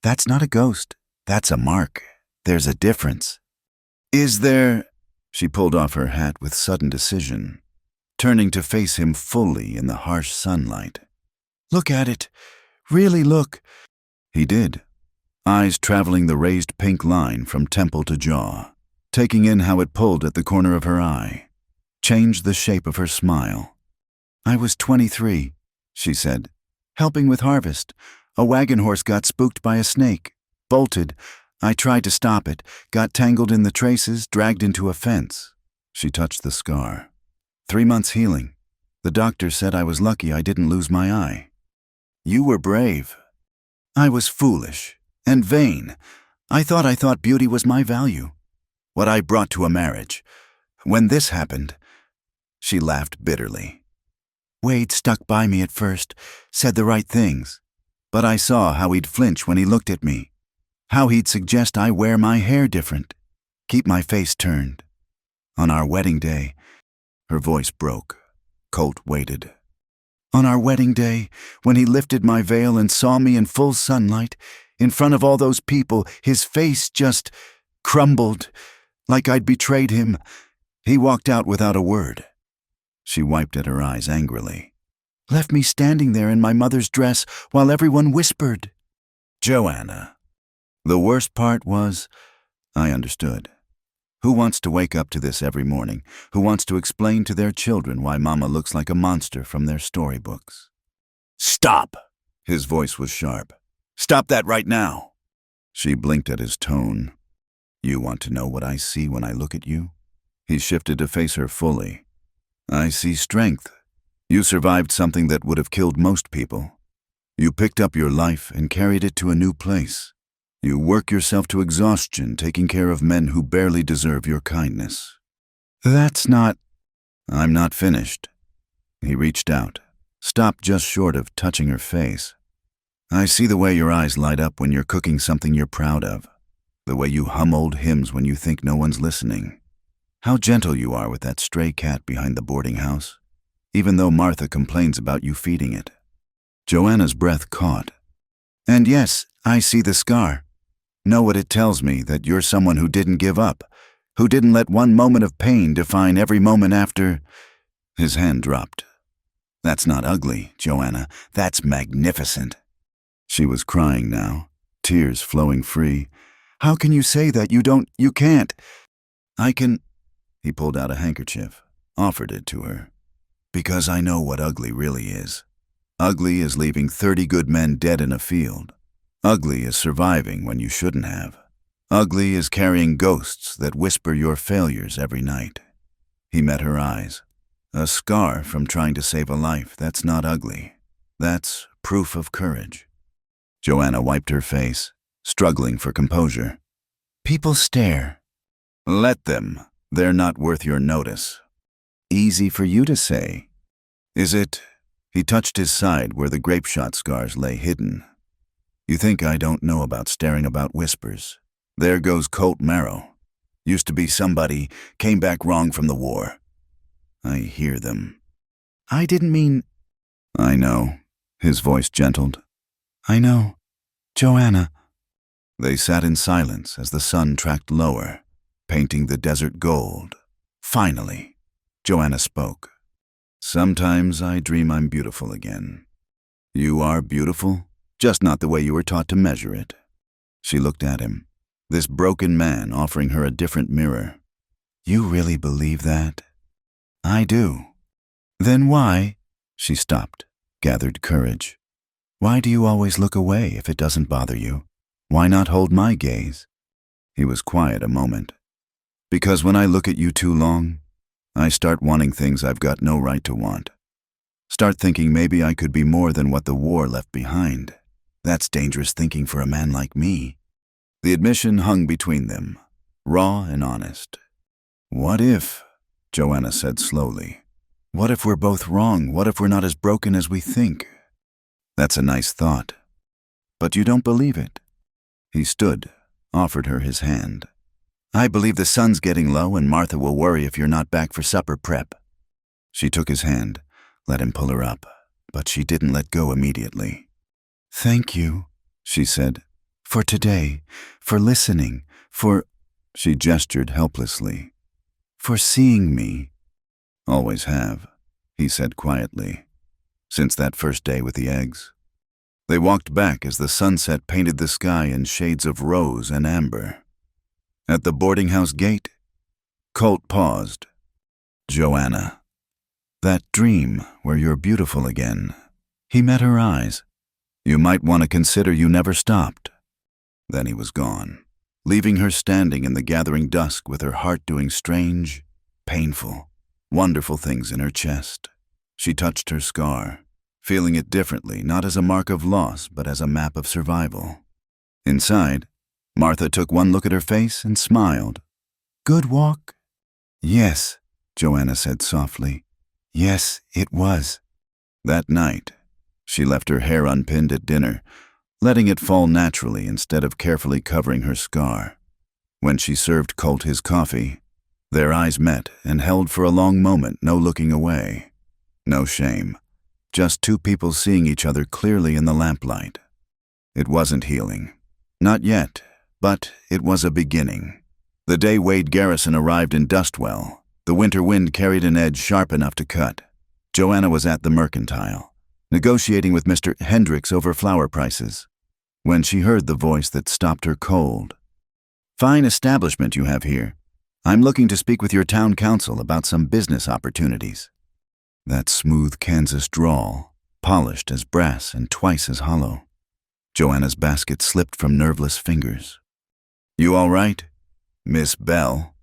"That's not a ghost. That's a mark. There's a difference." "Is there?" She pulled off her hat with sudden decision, turning to face him fully in the harsh sunlight. "Look at it. Really look." He did, eyes traveling the raised pink line from temple to jaw, taking in how it pulled at the corner of her eye, changed the shape of her smile. "I was 23, she said, "helping with harvest. A wagon horse got spooked by a snake, bolted. I tried to stop it, got tangled in the traces, dragged into a fence." She touched the scar. 3 months healing. The doctor said I was lucky I didn't lose my eye." "You were brave." "I was foolish and vain. I thought beauty was my value, what I brought to a marriage. When this happened," she laughed bitterly. "Wade stuck by me at first, said the right things, but I saw how he'd flinch when he looked at me, how he'd suggest I wear my hair different, keep my face turned. On our wedding day," her voice broke. Colt waited. "On our wedding day, when he lifted my veil and saw me in full sunlight, in front of all those people, his face just crumbled, like I'd betrayed him. He walked out without a word." She wiped at her eyes angrily. "Left me standing there in my mother's dress while everyone whispered." "Joanna." The worst part was, I understood. Who wants to wake up to this every morning? Who wants to explain to their children why Mama looks like a monster from their storybooks? "Stop!" His voice was sharp. "Stop that right now!" She blinked at his tone. "You want to know what I see when I look at you?" He shifted to face her fully. "I see strength. You survived something that would have killed most people. You picked up your life and carried it to a new place. You work yourself to exhaustion taking care of men who barely deserve your kindness." "That's not—" "I'm not finished." He reached out, stopped just short of touching her face. "I see the way your eyes light up when you're cooking something you're proud of, the way you hum old hymns when you think no one's listening. How gentle you are with that stray cat behind the boarding house, even though Martha complains about you feeding it." Joanna's breath caught. And yes, I see the scar. Know what it tells me, that you're someone who didn't give up, who didn't let one moment of pain define every moment after. His hand dropped. That's not ugly, Joanna. That's magnificent. She was crying now, tears flowing free. How can you say that? You can't. I can. He pulled out a handkerchief, offered it to her. Because I know what ugly really is. Ugly is leaving 30 good men dead in a field. Ugly is surviving when you shouldn't have. Ugly is carrying ghosts that whisper your failures every night. He met her eyes. A scar from trying to save a life, that's not ugly. That's proof of courage. Joanna wiped her face, struggling for composure. People stare. Let them. They're not worth your notice. Easy for you to say. Is it? He touched his side where the grape shot scars lay hidden. You think I don't know about staring about whispers? There goes Colt Marrow. Used to be somebody, came back wrong from the war. I hear them. I didn't mean... I know. His voice gentled. I know. Joanna. They sat in silence as the sun tracked lower, painting the desert gold. Finally, Joanna spoke. Sometimes I dream I'm beautiful again. You are beautiful, just not the way you were taught to measure it. She looked at him, this broken man offering her a different mirror. You really believe that? I do. Then why? She stopped, gathered courage. Why do you always look away if it doesn't bother you? Why not hold my gaze? He was quiet a moment. Because when I look at you too long, I start wanting things I've got no right to want. Start thinking maybe I could be more than what the war left behind. That's dangerous thinking for a man like me. The admission hung between them, raw and honest. What if, Joanna said slowly, what if we're both wrong? What if we're not as broken as we think? That's a nice thought. But you don't believe it. He stood, offered her his hand. I believe the sun's getting low and Martha will worry if you're not back for supper prep. She took his hand, let him pull her up, but she didn't let go immediately. Thank you, she said, for today, for listening, for... She gestured helplessly. For seeing me. Always have, he said quietly, since that first day with the eggs. They walked back as the sunset painted the sky in shades of rose and amber. At the boarding house gate, Colt paused. Joanna. That dream where you're beautiful again. He met her eyes. You might want to consider you never stopped. Then he was gone, leaving her standing in the gathering dusk with her heart doing strange, painful, wonderful things in her chest. She touched her scar, feeling it differently, not as a mark of loss, but as a map of survival. Inside, Martha took one look at her face and smiled. Good walk? Yes, Joanna said softly. Yes, it was. That night, she left her hair unpinned at dinner, letting it fall naturally instead of carefully covering her scar. When she served Colt his coffee, their eyes met and held for a long moment, no looking away. No shame, just two people seeing each other clearly in the lamplight. It wasn't healing. Not yet, but it was a beginning. The day Wade Garrison arrived in Dustwell, the winter wind carried an edge sharp enough to cut. Joanna was at the Mercantile, negotiating with Mr. Hendricks over flour prices, when she heard the voice that stopped her cold. Fine establishment you have here. I'm looking to speak with your town council about some business opportunities. That smooth Kansas drawl, polished as brass and twice as hollow. Joanna's basket slipped from nerveless fingers. You all right, Miss Bell?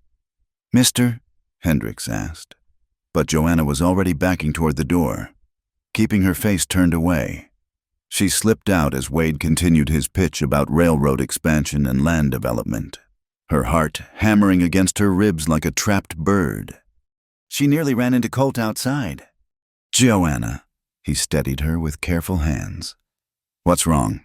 Mister? Hendricks asked. But Joanna was already backing toward the door, keeping her face turned away. She slipped out as Wade continued his pitch about railroad expansion and land development, her heart hammering against her ribs like a trapped bird. She nearly ran into Colt outside. Joanna, he steadied her with careful hands. What's wrong?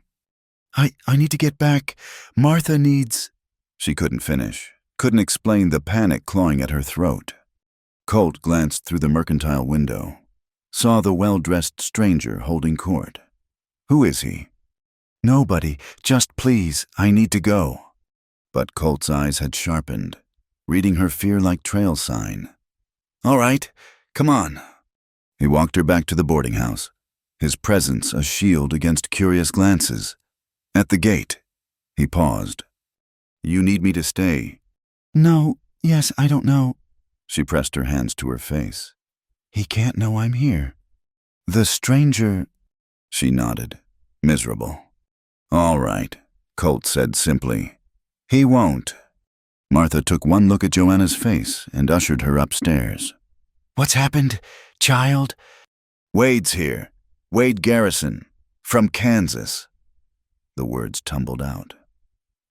I need to get back. Martha needs... She couldn't finish, couldn't explain the panic clawing at her throat. Colt glanced through the Mercantile window, saw the well-dressed stranger holding court. Who is he? Nobody, just please, I need to go. But Colt's eyes had sharpened, reading her fear like trail sign. All right, come on. He walked her back to the boarding house, his presence a shield against curious glances. At the gate, he paused. You need me to stay? No, yes, I don't know. She pressed her hands to her face. He can't know I'm here. The stranger... She nodded, miserable. All right, Colt said simply. He won't. Martha took one look at Joanna's face and ushered her upstairs. What's happened, child? Wade's here. Wade Garrison, from Kansas. The words tumbled out.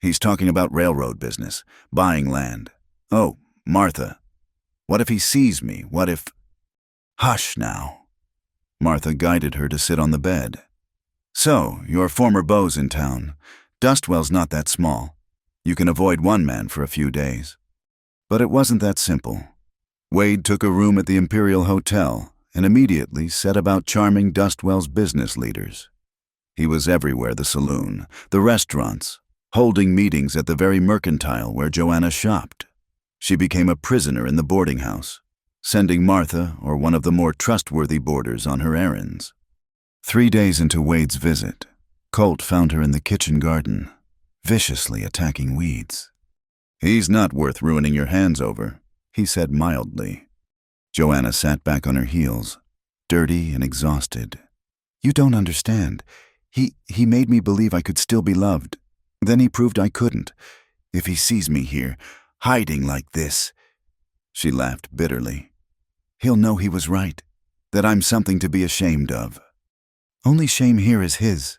He's talking about railroad business, buying land. Oh, Martha. What if he sees me? What if... Hush now. Martha guided her to sit on the bed. So, your former beau's in town. Dustwell's not that small. You can avoid one man for a few days. But it wasn't that simple. Wade took a room at the Imperial Hotel and immediately set about charming Dustwell's business leaders. He was everywhere: the saloon, the restaurants, holding meetings at the very mercantile where Joanna shopped. She became a prisoner in the boarding house, sending Martha or one of the more trustworthy boarders on her errands. 3 days into Wade's visit, Colt found her in the kitchen garden, viciously attacking weeds. He's not worth ruining your hands over, he said mildly. Joanna sat back on her heels, dirty and exhausted. You don't understand. He made me believe I could still be loved. Then he proved I couldn't. If he sees me here, hiding like this... She laughed bitterly. He'll know he was right, that I'm something to be ashamed of. Only shame here is his.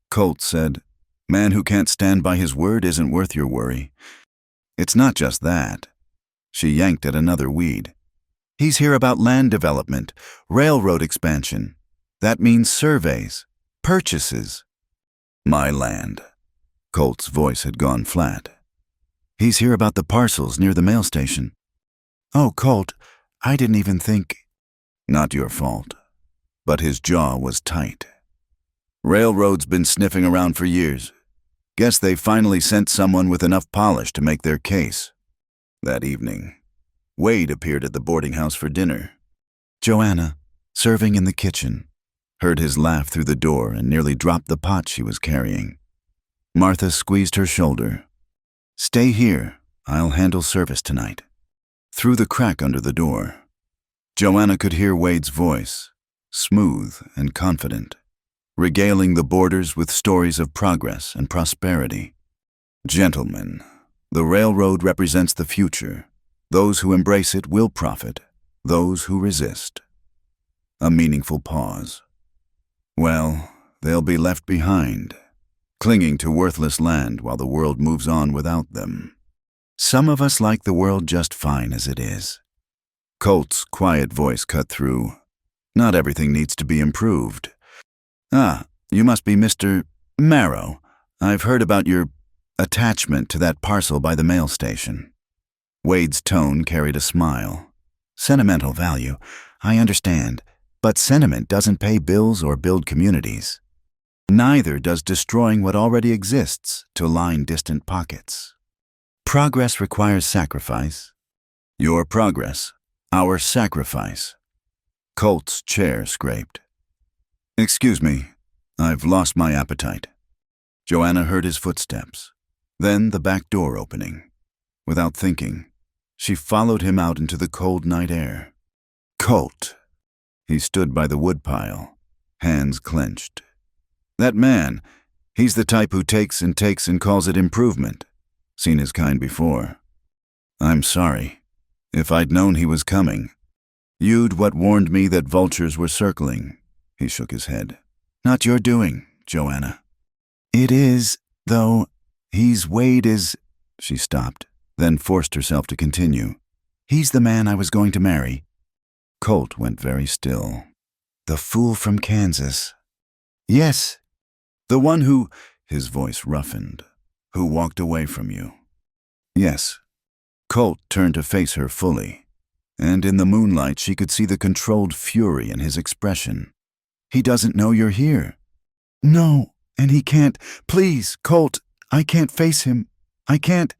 Colt said, Man who can't stand by his word isn't worth your worry. It's not just that. She yanked at another weed. He's here about land development, railroad expansion. That means surveys, purchases. My land. Colt's voice had gone flat. He's here about the parcels near the mail station. Oh, Colt, I didn't even think... Not your fault. But his jaw was tight. Railroad's been sniffing around for years. Guess they finally sent someone with enough polish to make their case. That evening, Wade appeared at the boarding house for dinner. Joanna, serving in the kitchen, heard his laugh through the door and nearly dropped the pot she was carrying. Martha squeezed her shoulder. Stay here. I'll handle service tonight. Through the crack under the door, Joanna could hear Wade's voice, smooth and confident, regaling the boarders with stories of progress and prosperity. Gentlemen, the railroad represents the future. Those who embrace it will profit, those who resist. A meaningful pause. Well, they'll be left behind, clinging to worthless land while the world moves on without them. Some of us like the world just fine as it is. Colt's quiet voice cut through. Not everything needs to be improved. Ah, you must be Mr. Marrow. I've heard about your attachment to that parcel by the mail station. Wade's tone carried a smile. Sentimental value, I understand, but sentiment doesn't pay bills or build communities. Neither does destroying what already exists to line distant pockets. Progress requires sacrifice. Your progress, our sacrifice. Colt's chair scraped. Excuse me, I've lost my appetite. Joanna heard his footsteps, then the back door opening. Without thinking, she followed him out into the cold night air. Colt. He stood by the woodpile, hands clenched. That man, he's the type who takes and calls it improvement. Seen his kind before. I'm sorry. If I'd known he was coming. You'd what warned me that vultures were circling. He shook his head. Not your doing, Joanna. It is, though. Wade is... She stopped, then forced herself to continue. He's the man I was going to marry. Colt went very still. The fool from Kansas. Yes. The one who... His voice roughened. Who walked away from you. Yes. Colt turned to face her fully, and in the moonlight she could see the controlled fury in his expression. He doesn't know you're here. No, And he can't. Please, Colt, I can't face him. I can't.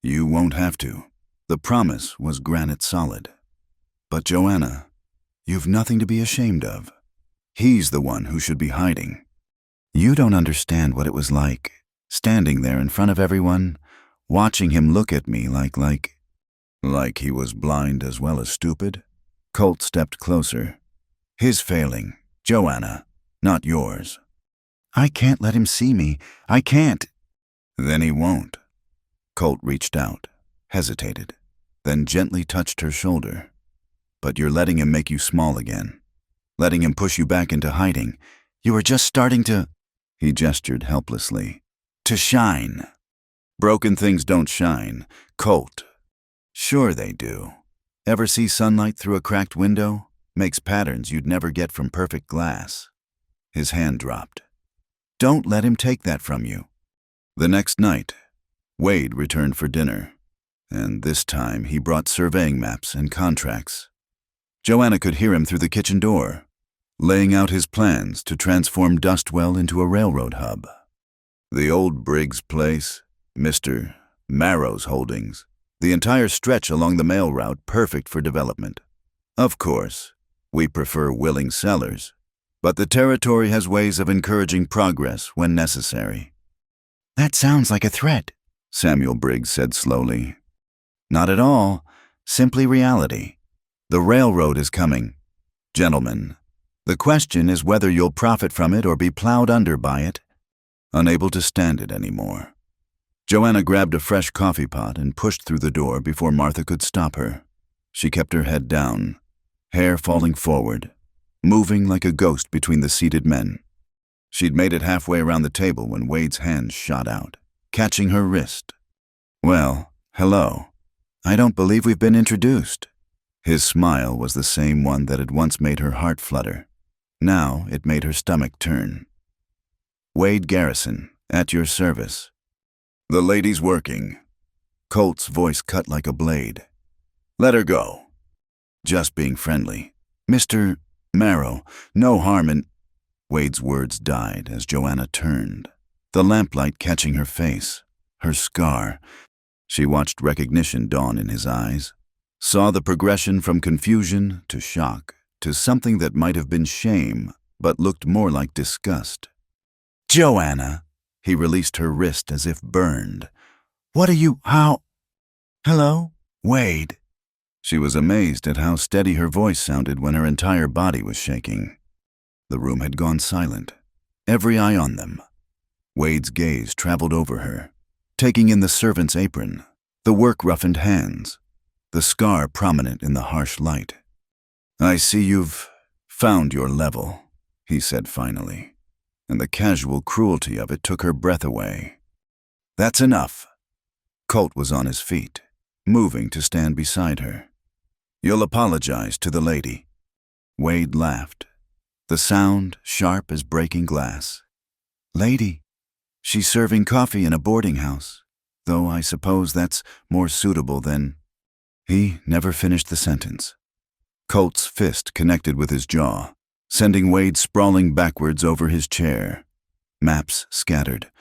You won't have to. The promise was granite solid. But Joanna, you've nothing to be ashamed of. He's the one who should be hiding. You don't understand what it was like, standing there in front of everyone, watching him look at me like he was blind as well as stupid. Colt stepped closer. His failing, Joanna, not yours. I can't let him see me. I can't. Then he won't. Colt reached out, hesitated, then gently touched her shoulder. But you're letting him make you small again. Letting him push you back into hiding. You were just starting to... He gestured helplessly. To shine. Broken things don't shine. Colt. Sure they do. Ever see sunlight through a cracked window? Makes patterns you'd never get from perfect glass. His hand dropped. Don't let him take that from you. The next night, Wade returned for dinner, and this time he brought surveying maps and contracts. Joanna could hear him through the kitchen door, laying out his plans to transform Dustwell into a railroad hub. The old Briggs place, Mr. Marrow's holdings, the entire stretch along the mail route perfect for development. Of course, we prefer willing sellers, but the territory has ways of encouraging progress when necessary. That sounds like a threat, Samuel Briggs said slowly. Not at all, simply reality. The railroad is coming. Gentlemen, the question is whether you'll profit from it or be plowed under by it. Unable to stand it anymore, Joanna grabbed a fresh coffee pot and pushed through the door before Martha could stop her. She kept her head down, hair falling forward, moving like a ghost between the seated men. She'd made it halfway around the table when Wade's hand shot out, catching her wrist. Well, hello. I don't believe we've been introduced. His smile was the same one that had once made her heart flutter. Now it made her stomach turn. Wade Garrison, at your service. The lady's working. Colt's voice cut like a blade. Let her go. Just being friendly. Mr. Marrow, no harm in... Wade's words died as Joanna turned, the lamplight catching her face, her scar. She watched recognition dawn in his eyes, saw the progression from confusion to shock to something that might have been shame but looked more like disgust. Joanna! He released her wrist as if burned. What are you... how... Hello? Wade. She was amazed at how steady her voice sounded when her entire body was shaking. The room had gone silent, every eye on them. Wade's gaze traveled over her, taking in the servant's apron, the work-roughened hands, the scar prominent in the harsh light. I see you've found your level, he said finally, and the casual cruelty of it took her breath away. That's enough. Colt was on his feet, moving to stand beside her. You'll apologize to the lady. Wade laughed, the sound sharp as breaking glass. Lady? She's serving coffee in a boarding house, though I suppose that's more suitable than... He never finished the sentence. Colt's fist connected with his jaw, sending Wade sprawling backwards over his chair. Maps scattered,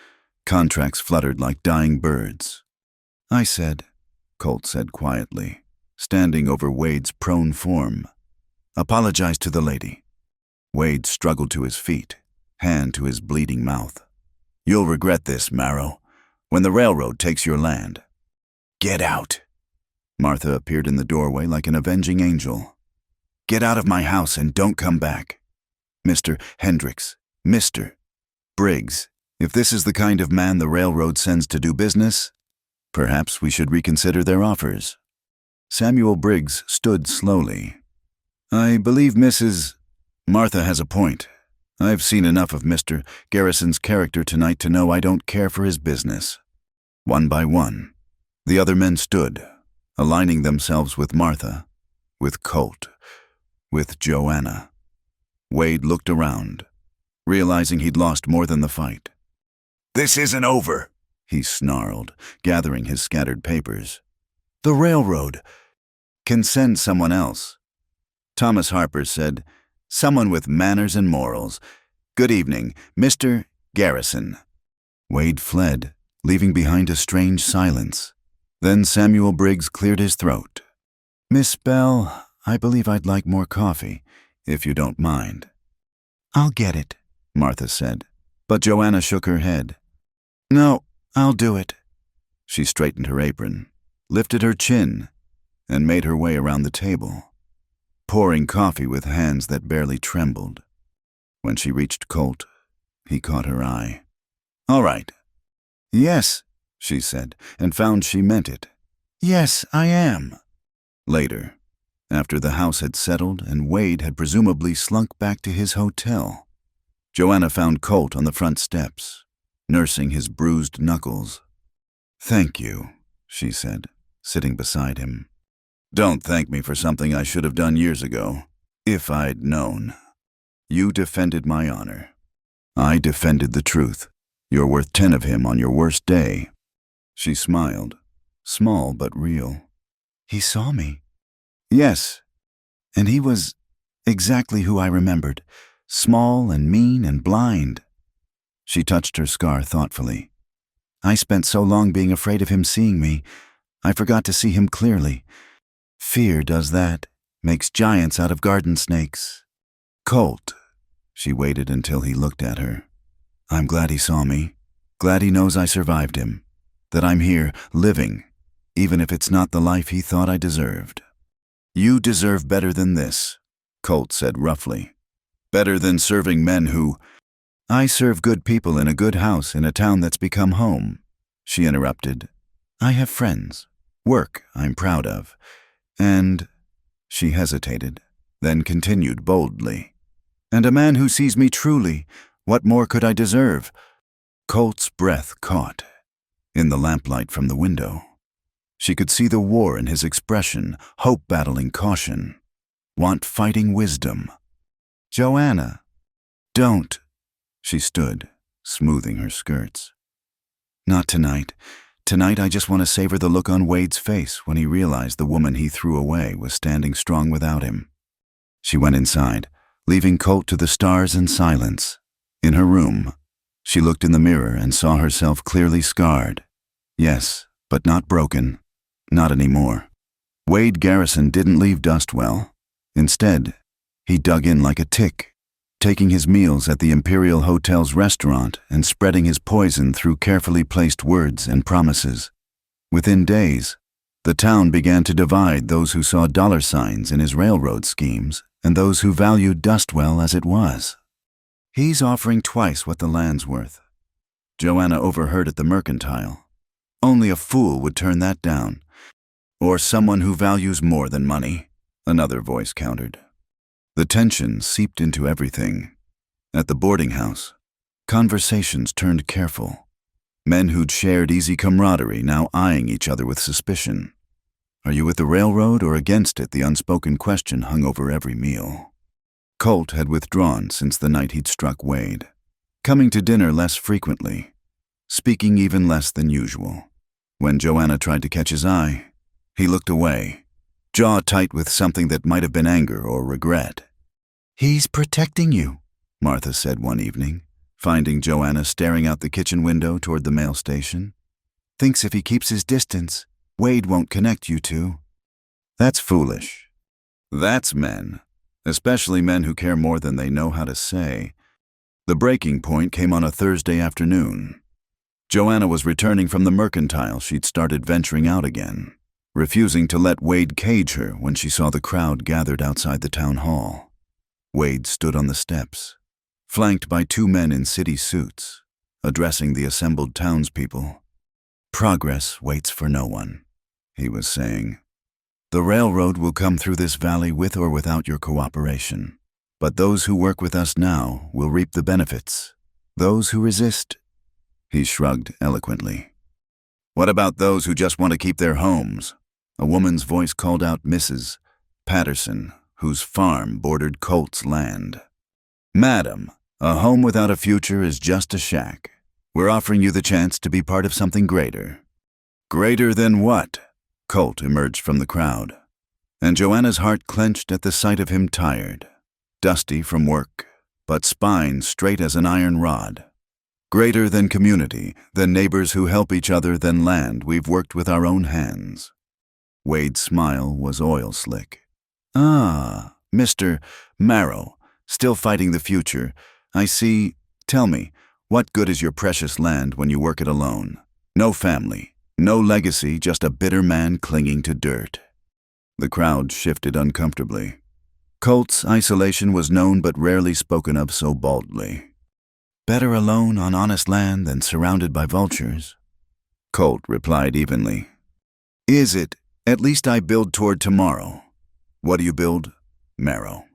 contracts fluttered like dying birds. I said, Colt said quietly, standing over Wade's prone form. Apologize to the lady. Wade struggled to his feet, hand to his bleeding mouth. You'll regret this, Marrow, when the railroad takes your land. Get out. Martha appeared in the doorway like an avenging angel. Get out of my house and don't come back. Mr. Hendricks, Mr. Briggs, if this is the kind of man the railroad sends to do business, perhaps we should reconsider their offers. Samuel Briggs stood slowly. I believe Mrs. Martha has a point. I've seen enough of Mr. Garrison's character tonight to know I don't care for his business. One by one, the other men stood, aligning themselves with Martha, with Colt, with Joanna. Wade looked around, realizing he'd lost more than the fight. This isn't over, he snarled, gathering his scattered papers. The railroad can send someone else. Thomas Harper said, someone with manners and morals. Good evening, Mr. Garrison." Wade fled, leaving behind a strange silence. Then Samuel Briggs cleared his throat. "Miss Bell, I believe I'd like more coffee, if you don't mind." "I'll get it," Martha said, but Joanna shook her head. "No, I'll do it." She straightened her apron, lifted her chin, and made her way around the table, pouring coffee with hands that barely trembled. When she reached Colt, he caught her eye. "All right." "Yes," she said, and found she meant it. "Yes, I am." Later, after the house had settled and Wade had presumably slunk back to his hotel, Joanna found Colt on the front steps, nursing his bruised knuckles. "Thank you," she said, sitting beside him. "Don't thank me for something I should have done years ago, if I'd known. You defended my honor. I defended the truth. You're worth 10 of him on your worst day." She smiled, small but real. "He saw me." "Yes, and he was exactly who I remembered, small and mean and blind." She touched her scar thoughtfully. "I spent so long being afraid of him seeing me, I forgot to see him clearly. Fear does that, makes giants out of garden snakes." "Colt." She waited until he looked at her. "I'm glad he saw me. Glad he knows I survived him. That I'm here, living, even if it's not the life he thought I deserved." "You deserve better than this," Colt said roughly. "Better than serving men who—" "I serve good people in a good house in a town that's become home," she interrupted. "I have friends, work I'm proud of, and—" She hesitated, then continued boldly. "And a man who sees me truly. What more could I deserve?" Colt's breath caught. In the lamplight from the window, she could see the war in his expression, hope battling caution, want fighting wisdom. "Joanna, don't." She stood, smoothing her skirts. "Not tonight. Tonight I just want to savor the look on Wade's face when he realized the woman he threw away was standing strong without him." She went inside, leaving Colt to the stars and silence. In her room, she looked in the mirror and saw herself clearly scarred. Yes, but not broken. Not anymore. Wade Garrison didn't leave Dustwell. Instead, he dug in like a tick, taking his meals at the Imperial Hotel's restaurant and spreading his poison through carefully placed words and promises. Within days, the town began to divide those who saw dollar signs in his railroad schemes and those who valued Dustwell as it was. "He's offering twice what the land's worth," Joanna overheard at the Mercantile. "Only a fool would turn that down. Or someone who values more than money," another voice countered. The tension seeped into everything. At the boarding house, conversations turned careful. Men who'd shared easy camaraderie now eyeing each other with suspicion. "Are you with the railroad or against it?" the unspoken question hung over every meal. Colt had withdrawn since the night he'd struck Wade, coming to dinner less frequently, speaking even less than usual. When Joanna tried to catch his eye, he looked away, jaw tight with something that might have been anger or regret. "He's protecting you," Martha said one evening, finding Joanna staring out the kitchen window toward the mail station. "Thinks if he keeps his distance, Wade won't connect you two." "That's foolish. That's men. Especially men who care more than they know how to say." The breaking point came on a Thursday afternoon. Joanna was returning from the Mercantile. She'd started venturing out again, refusing to let Wade cage her when she saw the crowd gathered outside the town hall. Wade stood on the steps, flanked by 2 men in city suits, addressing the assembled townspeople. "Progress waits for no one," he was saying. "The railroad will come through this valley with or without your cooperation. But those who work with us now will reap the benefits. Those who resist—" He shrugged eloquently. "What about those who just want to keep their homes?" A woman's voice called out Mrs. Patterson, whose farm bordered Colt's land. "Madam, a home without a future is just a shack. We're offering you the chance to be part of something greater." "Greater than what?" Colt emerged from the crowd, and Joanna's heart clenched at the sight of him tired, dusty from work, but spine straight as an iron rod. Greater than community, than neighbors who help each other, than land we've worked with our own hands. Wade's smile was oil slick. Ah, Mr. Marrow, still fighting the future. I see. Tell me, what good is your precious land when you work it alone? No family, no legacy, just a bitter man clinging to dirt. The crowd shifted uncomfortably. Colt's isolation was known but rarely spoken of so baldly. Better alone on honest land than surrounded by vultures. Colt replied evenly. Is it? At least I build toward tomorrow. What do you build? Marrow.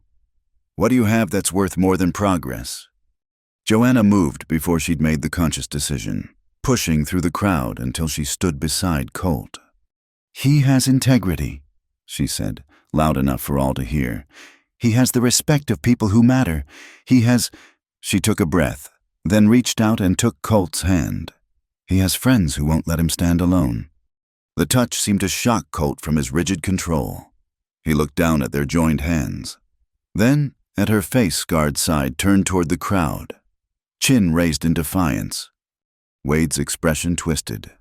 What do you have that's worth more than progress? Joanna moved before she'd made the conscious decision, pushing through the crowd until she stood beside Colt. He has integrity, she said, loud enough for all to hear. He has the respect of people who matter. He has... She took a breath, then reached out and took Colt's hand. He has friends who won't let him stand alone. The touch seemed to shock Colt from his rigid control. He looked down at their joined hands, then at her face-scarred side turned toward the crowd, chin raised in defiance. Wade's expression twisted.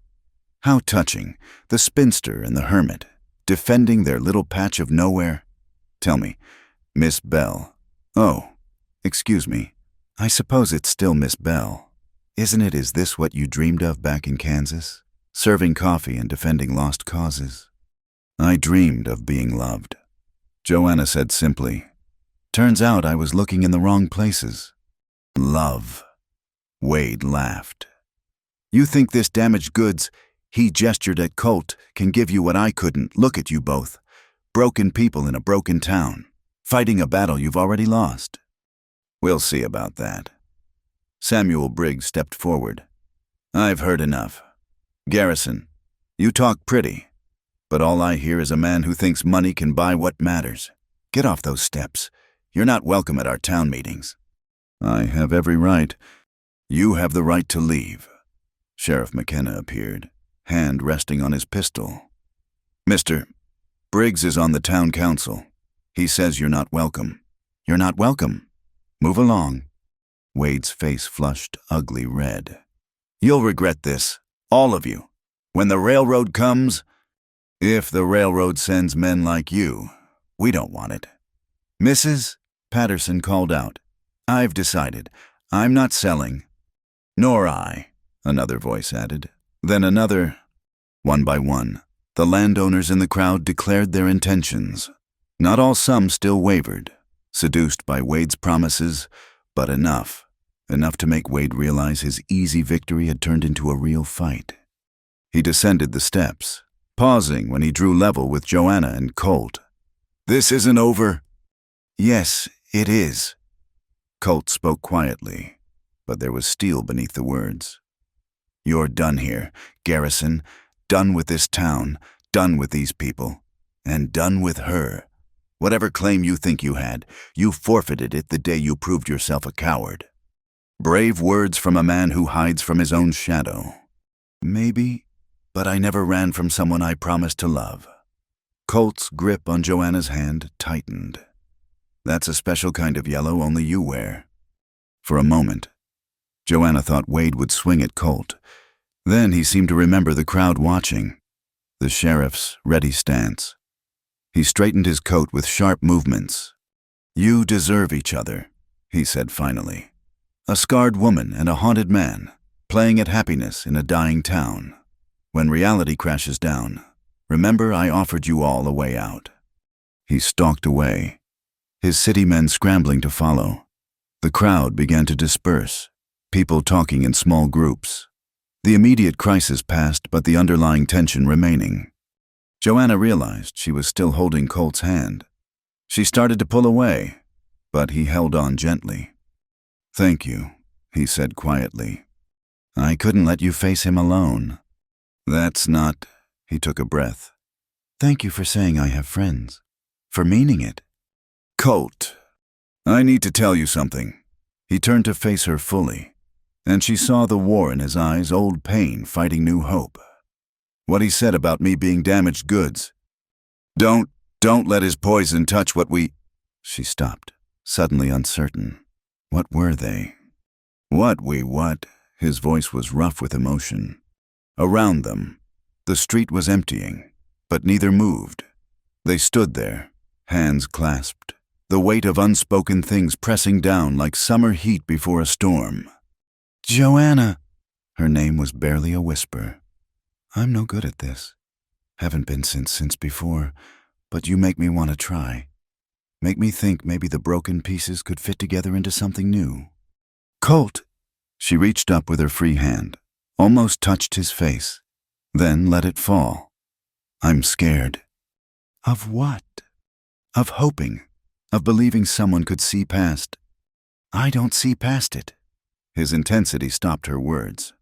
How touching, the spinster and the hermit, defending their little patch of nowhere. Tell me, Miss Bell. Oh, excuse me. I suppose it's still Miss Bell. Isn't it? Is this what you dreamed of back in Kansas? Serving coffee and defending lost causes? I dreamed of being loved, Joanna said simply. Turns out I was looking in the wrong places. Love. Wade laughed. You think this damaged goods, he gestured at Colt, can give you what I couldn't? Look at you both. Broken people in a broken town, fighting a battle you've already lost. We'll see about that. Samuel Briggs stepped forward. I've heard enough. Garrison, you talk pretty, but all I hear is a man who thinks money can buy what matters. Get off those steps. You're not welcome at our town meetings. I have every right. You have the right to leave. Sheriff McKenna appeared, hand resting on his pistol. Mr. Briggs is on the town council. He says you're not welcome. You're not welcome. Move along. Wade's face flushed ugly red. You'll regret this, all of you. When the railroad comes, if the railroad sends men like you, we don't want it. Mrs. Patterson called out. I've decided. I'm not selling. Nor I, another voice added. Then another. One by one, the landowners in the crowd declared their intentions. Not all, some still wavered, seduced by Wade's promises, but enough to make Wade realize his easy victory had turned into a real fight. He descended the steps, pausing when he drew level with Joanna and Colt. This isn't over. Yes, it is. Colt spoke quietly, but there was steel beneath the words. You're done here, Garrison. Done with this town, done with these people, and done with her. Whatever claim you think you had, you forfeited it the day you proved yourself a coward. Brave words from a man who hides from his own shadow. Maybe, but I never ran from someone I promised to love. Colt's grip on Joanna's hand tightened. That's a special kind of yellow only you wear. For a moment, Joanna thought Wade would swing at Colt. Then he seemed to remember the crowd watching, the sheriff's ready stance. He straightened his coat with sharp movements. You deserve each other, he said finally. A scarred woman and a haunted man, playing at happiness in a dying town. When reality crashes down, remember I offered you all a way out. He stalked away, his city men scrambling to follow. The crowd began to disperse, people talking in small groups. The immediate crisis passed, but the underlying tension remaining. Joanna realized she was still holding Colt's hand. She started to pull away, but he held on gently. Thank you, he said quietly. I couldn't let you face him alone. That's not... He took a breath. Thank you for saying I have friends. For meaning it. Colt, I need to tell you something. He turned to face her fully, and she saw the war in his eyes, old pain fighting new hope. What he said about me being damaged goods. Don't let his poison touch what we... She stopped, suddenly uncertain. What were they? What? His voice was rough with emotion. Around them, the street was emptying, but neither moved. They stood there, hands clasped, the weight of unspoken things pressing down like summer heat before a storm. "Joanna!" Her name was barely a whisper. "I'm no good at this. Haven't been since before, but you make me want to try. Make me think maybe the broken pieces could fit together into something new." "Colt!" She reached up with her free hand, almost touched his face, then let it fall. "I'm scared." "Of what?" "Of hoping, of believing someone could see past." "I don't see past it." His intensity stopped her words.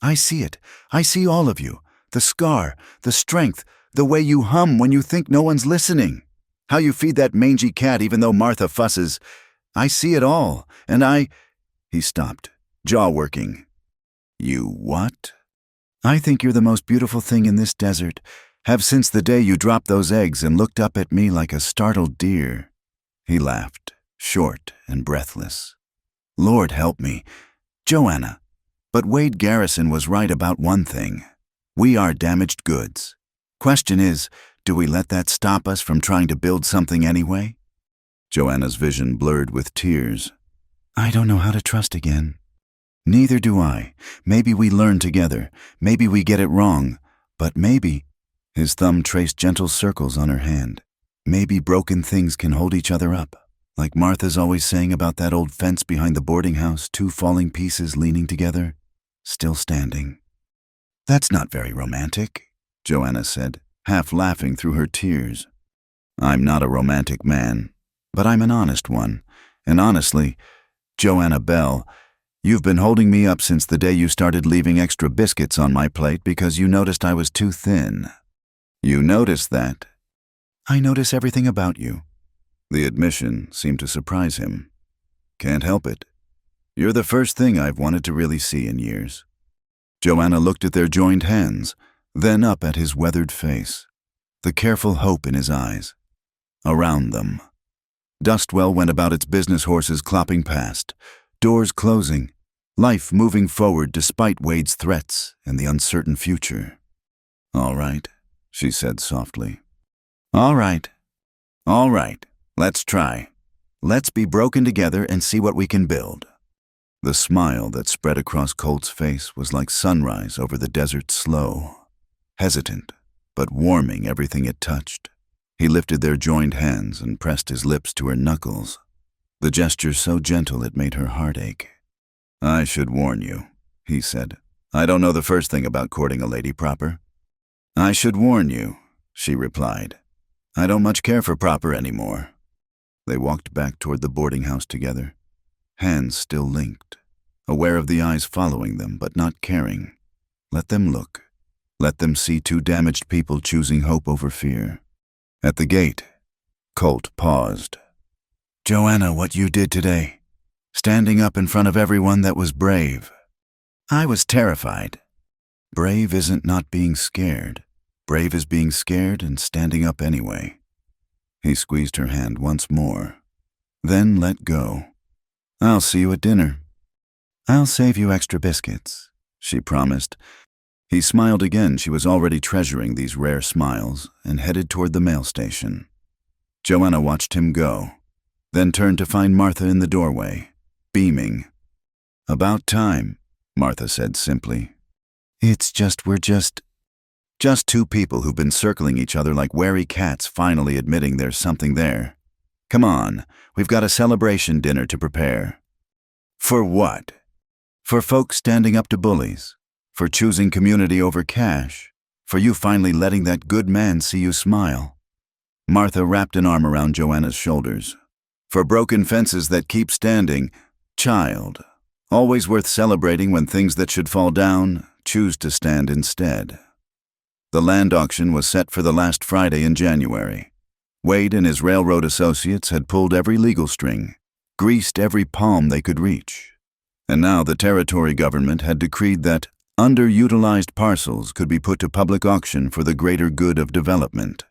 "I see it. I see all of you. The scar, the strength, the way you hum when you think no one's listening. How you feed that mangy cat even though Martha fusses. I see it all, and He stopped, jaw working. "You what?" "I think you're the most beautiful thing in this desert. Have since the day you dropped those eggs and looked up at me like a startled deer." He laughed, short and breathless. "Lord help me. Joanna, but Wade Garrison was right about one thing. We are damaged goods. Question is, do we let that stop us from trying to build something anyway?" Joanna's vision blurred with tears. "I don't know how to trust again." "Neither do I. Maybe we learn together. Maybe we get it wrong. But maybe—" His thumb traced gentle circles on her hand. "Maybe broken things can hold each other up. Like Martha's always saying about that old fence behind the boarding house, two falling pieces leaning together, still standing." "That's not very romantic," Joanna said, half laughing through her tears. "I'm not a romantic man, but I'm an honest one. And honestly, Joanna Bell, you've been holding me up since the day you started leaving extra biscuits on my plate because you noticed I was too thin." "You noticed that?" "I notice everything about you." The admission seemed to surprise him. "Can't help it. You're the first thing I've wanted to really see in years." Joanna looked at their joined hands, then up at his weathered face, the careful hope in his eyes. Around them, Dustwell went about its business horses clopping past, doors closing, life moving forward despite Wade's threats and the uncertain future. "All right," she said softly. "All right. All right. Let's try. Let's be broken together and see what we can build." The smile that spread across Colt's face was like sunrise over the desert slow, hesitant, but warming everything it touched. He lifted their joined hands and pressed his lips to her knuckles, the gesture so gentle it made her heart ache. "I should warn you," he said. "I don't know the first thing about courting a lady proper." "I should warn you," she replied. "I don't much care for proper anymore." They walked back toward the boarding house together, hands still linked, aware of the eyes following them but not caring. Let them look. Let them see two damaged people choosing hope over fear. At the gate, Colt paused. "Joanna, what you did today, standing up in front of everyone, that was brave." "I was terrified." "Brave isn't not being scared. Brave is being scared and standing up anyway." He squeezed her hand once more, then let go. "I'll see you at dinner." "I'll save you extra biscuits," she promised. He smiled again. She was already treasuring these rare smiles and headed toward the mail station. Joanna watched him go, then turned to find Martha in the doorway, beaming. "About time," Martha said simply. We're just two people who've been circling each other like wary cats finally admitting there's something there. Come on, we've got a celebration dinner to prepare." "For what?" "For folks standing up to bullies. For choosing community over cash. For you finally letting that good man see you smile." Martha wrapped an arm around Joanna's shoulders. "For broken fences that keep standing. Child, always worth celebrating when things that should fall down choose to stand instead." The land auction was set for the last Friday in January. Wade and his railroad associates had pulled every legal string, greased every palm they could reach. And now the territory government had decreed that underutilized parcels could be put to public auction for the greater good of development.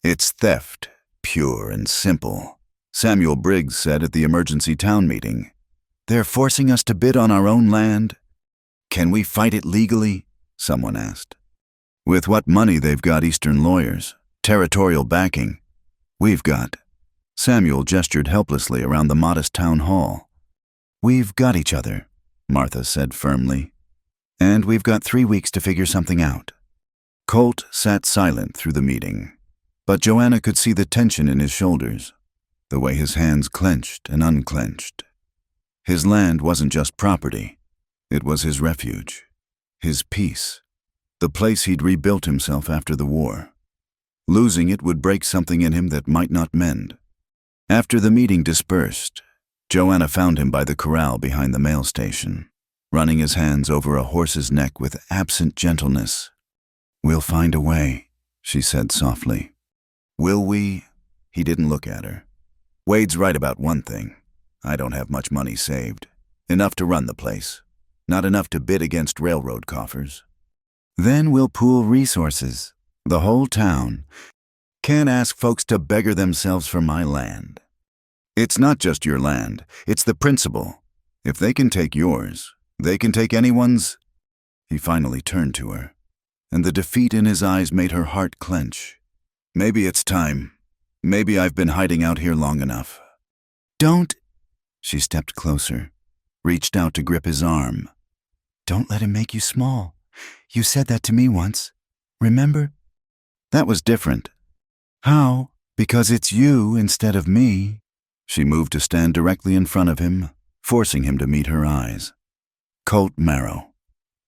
"It's theft, pure and simple," Samuel Briggs said at the emergency town meeting. "They're forcing us to bid on our own land." Can we fight it legally? Someone asked. With what money they've got Eastern lawyers, territorial backing. We've got. Samuel gestured helplessly around the modest town hall. We've got each other, Martha said firmly. And we've got 3 weeks to figure something out. Colt sat silent through the meeting, but Joanna could see the tension in his shoulders, the way his hands clenched and unclenched. His land wasn't just property. It was his refuge, his peace, the place he'd rebuilt himself after the war. Losing it would break something in him that might not mend. After the meeting dispersed, Joanna found him by the corral behind the mail station, running his hands over a horse's neck with absent gentleness. We'll find a way, she said softly. Will we? He didn't look at her. Wade's right about one thing. I don't have much money saved. Enough to run the place. Not enough to bid against railroad coffers. Then we'll pool resources. The whole town. Can't ask folks to beggar themselves for my land. It's not just your land. It's the principle. If they can take yours, they can take anyone's. He finally turned to her, and the defeat in his eyes made her heart clench. Maybe it's time. Maybe I've been hiding out here long enough. Don't. She stepped closer, reached out to grip his arm. Don't let him make you small. You said that to me once. Remember? That was different. How? Because it's you instead of me. She moved to stand directly in front of him, forcing him to meet her eyes. Colt Marrow,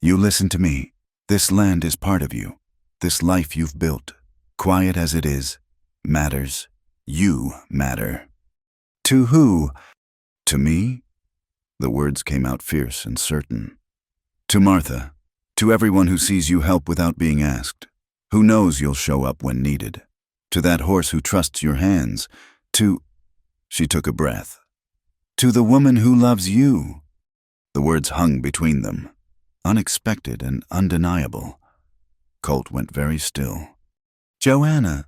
you listen to me. This land is part of you. This life you've built, quiet as it is, matters. You matter. To who? To me? The words came out fierce and certain. To Martha. To everyone who sees you help without being asked. Who knows you'll show up when needed. To that horse who trusts your hands. To... She took a breath. To the woman who loves you. The words hung between them, unexpected and undeniable. Colt went very still. Joanna.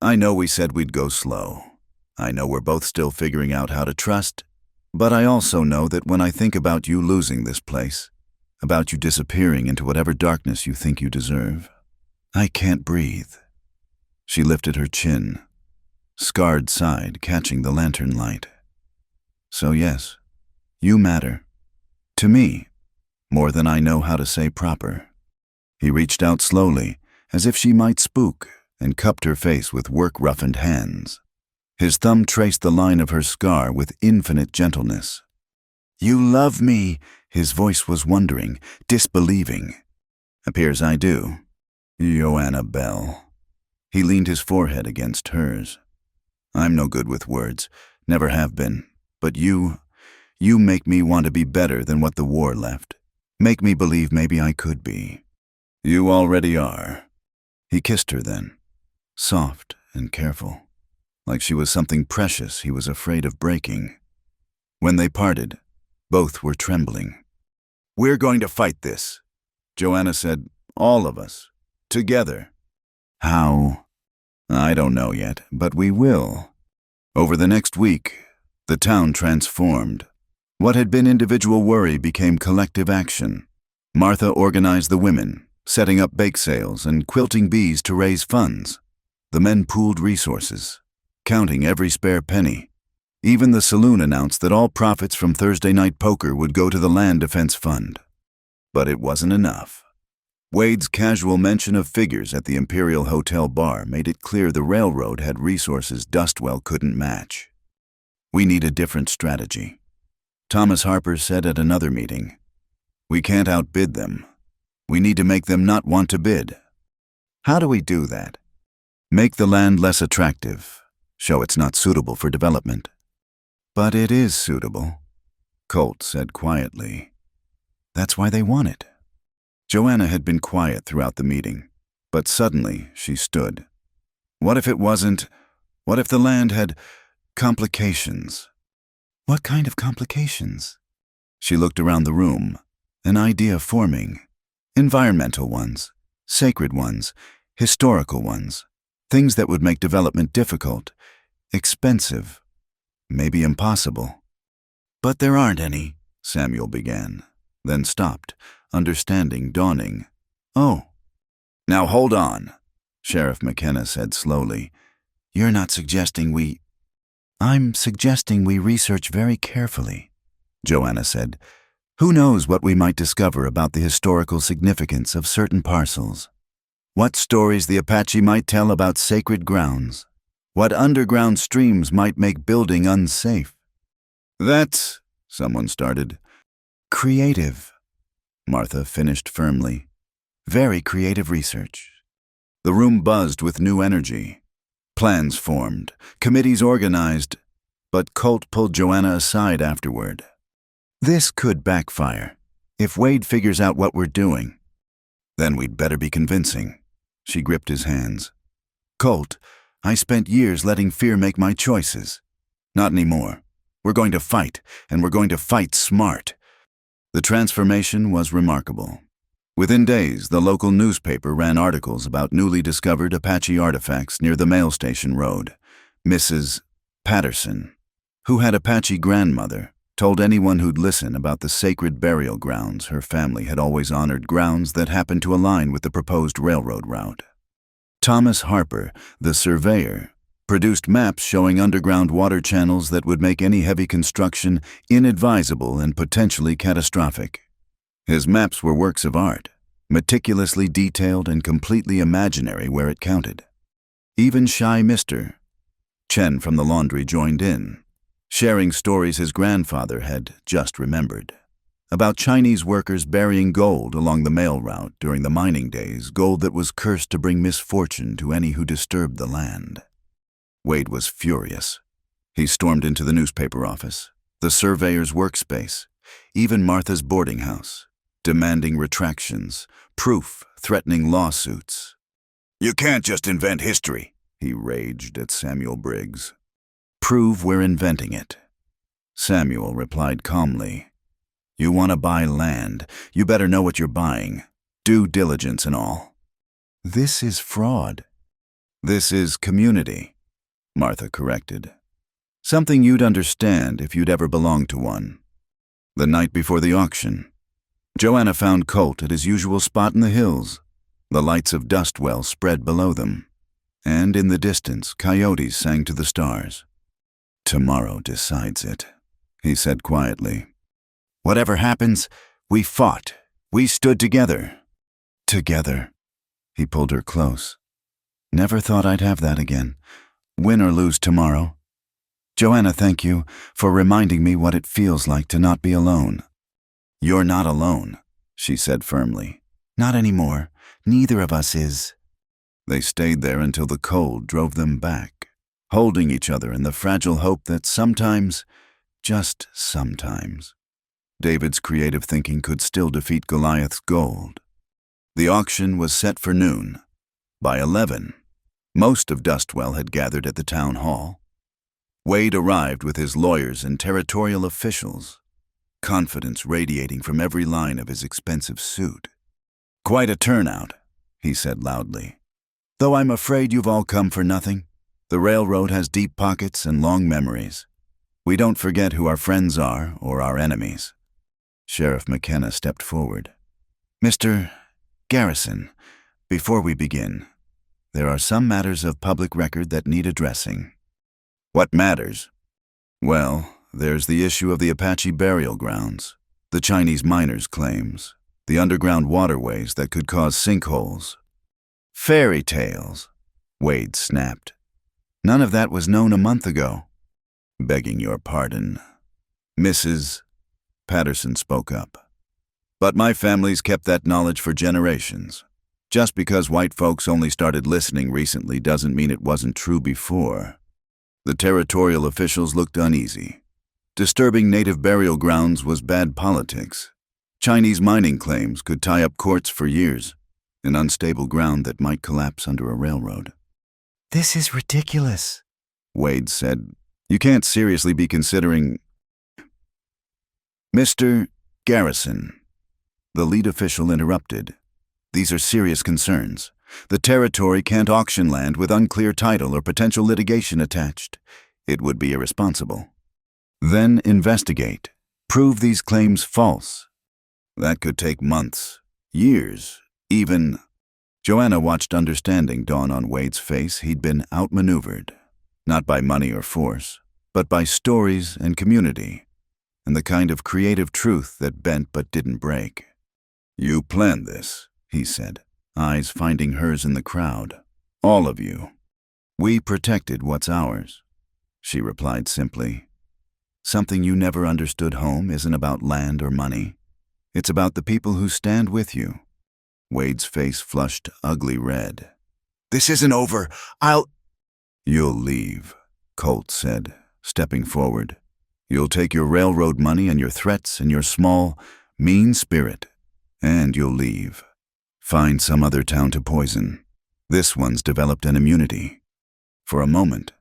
I know we said we'd go slow. I know we're both still figuring out how to trust, but I also know that when I think about you losing this place, about you disappearing into whatever darkness you think you deserve, I can't breathe. She lifted her chin, scarred side catching the lantern light. So yes, you matter. To me, more than I know how to say proper. He reached out slowly, as if she might spook, and cupped her face with work-roughened hands. His thumb traced the line of her scar with infinite gentleness. You love me, his voice was wondering, disbelieving. Appears I do. Joanna Bell. He leaned his forehead against hers. I'm no good with words, never have been, but you make me want to be better than what the war left. Make me believe maybe I could be. You already are. He kissed her then, soft and careful, like she was something precious he was afraid of breaking. When they parted, both were trembling. We're going to fight this, Joanna said, all of us, together. How? I don't know yet, but we will. Over the next week, the town transformed. What had been individual worry became collective action. Martha organized the women, setting up bake sales and quilting bees to raise funds. The men pooled resources, counting every spare penny. Even the saloon announced that all profits from Thursday night poker would go to the Land Defense Fund. But it wasn't enough. Wade's casual mention of figures at the Imperial Hotel bar made it clear the railroad had resources Dustwell couldn't match. We need a different strategy. Thomas Harper said at another meeting, we can't outbid them. We need to make them not want to bid. How do we do that? Make the land less attractive, show it's not suitable for development. But it is suitable, Colt said quietly. That's why they want it. Joanna had been quiet throughout the meeting, but suddenly she stood. What if it wasn't? What if the land had complications? What kind of complications? She looked around the room, an idea forming. Environmental ones, sacred ones, historical ones, things that would make development difficult, expensive, maybe impossible. But there aren't any, Samuel began, then stopped, understanding dawning. "Oh, now hold on," Sheriff McKenna said slowly. "You're not suggesting we—" "I'm suggesting we research very carefully," Joanna said. "Who knows what we might discover about the historical significance of certain parcels? What stories the Apache might tell about sacred grounds? What underground streams might make building unsafe?" "That's," someone started. "Creative," Martha finished firmly. "Very creative research." The room buzzed with new energy. Plans formed, committees organized, but Colt pulled Joanna aside afterward. "This could backfire. If Wade figures out what we're doing, then we'd better be convincing." She gripped his hands. "Colt, I spent years letting fear make my choices. Not anymore. We're going to fight, and we're going to fight smart." The transformation was remarkable. Within days, the local newspaper ran articles about newly discovered Apache artifacts near the mail station road. Mrs. Patterson, who had Apache grandmother, told anyone who'd listen about the sacred burial grounds her family had always honored, grounds that happened to align with the proposed railroad route. Thomas Harper, the surveyor, produced maps showing underground water channels that would make any heavy construction inadvisable and potentially catastrophic. His maps were works of art, meticulously detailed and completely imaginary where it counted. Even shy Mr. Chen from the laundry joined in, sharing stories his grandfather had just remembered, about Chinese workers burying gold along the mail route during the mining days, gold that was cursed to bring misfortune to any who disturbed the land. Wade was furious. He stormed into the newspaper office, the surveyor's workspace, even Martha's boarding house, demanding retractions, proof, threatening lawsuits. "You can't just invent history," he raged at Samuel Briggs. "Prove we're inventing it." Samuel replied calmly. "You want to buy land, you better know what you're buying, due diligence and all." "This is fraud." "This is community," Martha corrected. "Something you'd understand if you'd ever belonged to one." The night before the auction, Joanna found Colt at his usual spot in the hills. The lights of Dustwell spread below them, and in the distance, coyotes sang to the stars. "Tomorrow decides it," he said quietly. "Whatever happens, we fought. We stood together." "Together." He pulled her close. "Never thought I'd have that again. Win or lose tomorrow. Joanna, thank you for reminding me what it feels like to not be alone." "You're not alone," she said firmly. "Not anymore. Neither of us is." They stayed there until the cold drove them back, holding each other in the fragile hope that sometimes, just sometimes, David's creative thinking could still defeat Goliath's gold. The auction was set for noon. By 11, most of Dustwell had gathered at the town hall. Wade arrived with his lawyers and territorial officials, confidence radiating from every line of his expensive suit. "Quite a turnout," he said loudly. "Though I'm afraid you've all come for nothing. The railroad has deep pockets and long memories. We don't forget who our friends are or our enemies." Sheriff McKenna stepped forward. "Mr. Garrison, before we begin, there are some matters of public record that need addressing." "What matters?" "Well, there's the issue of the Apache burial grounds, the Chinese miners' claims, the underground waterways that could cause sinkholes." "Fairy tales," Wade snapped. "None of that was known a month ago." "Begging your pardon." Mrs. Patterson spoke up. "But my family's kept that knowledge for generations. Just because white folks only started listening recently doesn't mean it wasn't true before." The territorial officials looked uneasy. Disturbing native burial grounds was bad politics. Chinese mining claims could tie up courts for years, an unstable ground that might collapse under a railroad. "This is ridiculous," Wade said. "You can't seriously be considering—" "Mr. Garrison," the lead official interrupted. "These are serious concerns. The territory can't auction land with unclear title or potential litigation attached. It would be irresponsible. Then investigate. Prove these claims false. That could take months, years, even. Joanna watched understanding dawn on Wade's face. He'd been outmaneuvered, not by money or force, but by stories and community, and the kind of creative truth that bent but didn't break. You planned this, he said, eyes finding hers in the crowd. All of you. We protected what's ours, she replied simply. Something you never understood. Home isn't about land or money. It's about the people who stand with you. Wade's face flushed ugly red. This isn't over. You'll leave, Colt said, stepping forward. You'll take your railroad money and your threats and your small, mean spirit, and you'll leave. Find some other town to poison. This one's developed an immunity. For a moment,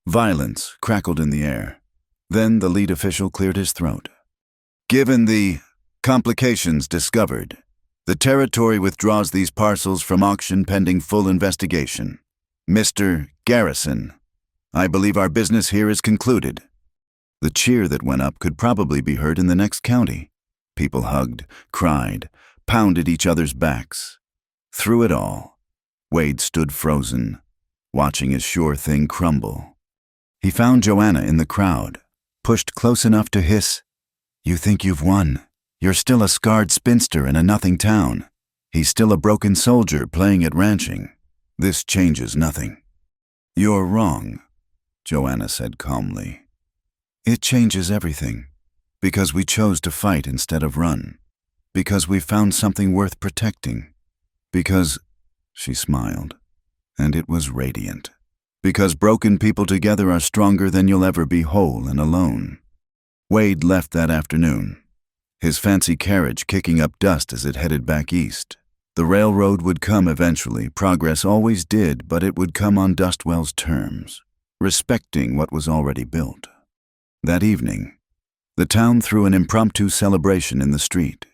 violence crackled in the air. Then the lead official cleared his throat. Given the complications discovered, the territory withdraws these parcels from auction pending full investigation. Mr. Garrison, I believe our business here is concluded. The cheer that went up could probably be heard in the next county. People hugged, cried, pounded each other's backs. Through it all, Wade stood frozen, watching his sure thing crumble. He found Joanna in the crowd, pushed close enough to hiss, "You think you've won. You're still a scarred spinster in a nothing town. He's still a broken soldier playing at ranching. This changes nothing." "You're wrong," Joanna said calmly. "It changes everything, because we chose to fight instead of run, because we found something worth protecting, because," she smiled, and it was radiant, "because broken people together are stronger than you'll ever be whole and alone." Wade left that afternoon, his fancy carriage kicking up dust as it headed back east. The railroad would come eventually. Progress always did, but it would come on Dustwell's terms, respecting what was already built. That evening, the town threw an impromptu celebration in the street.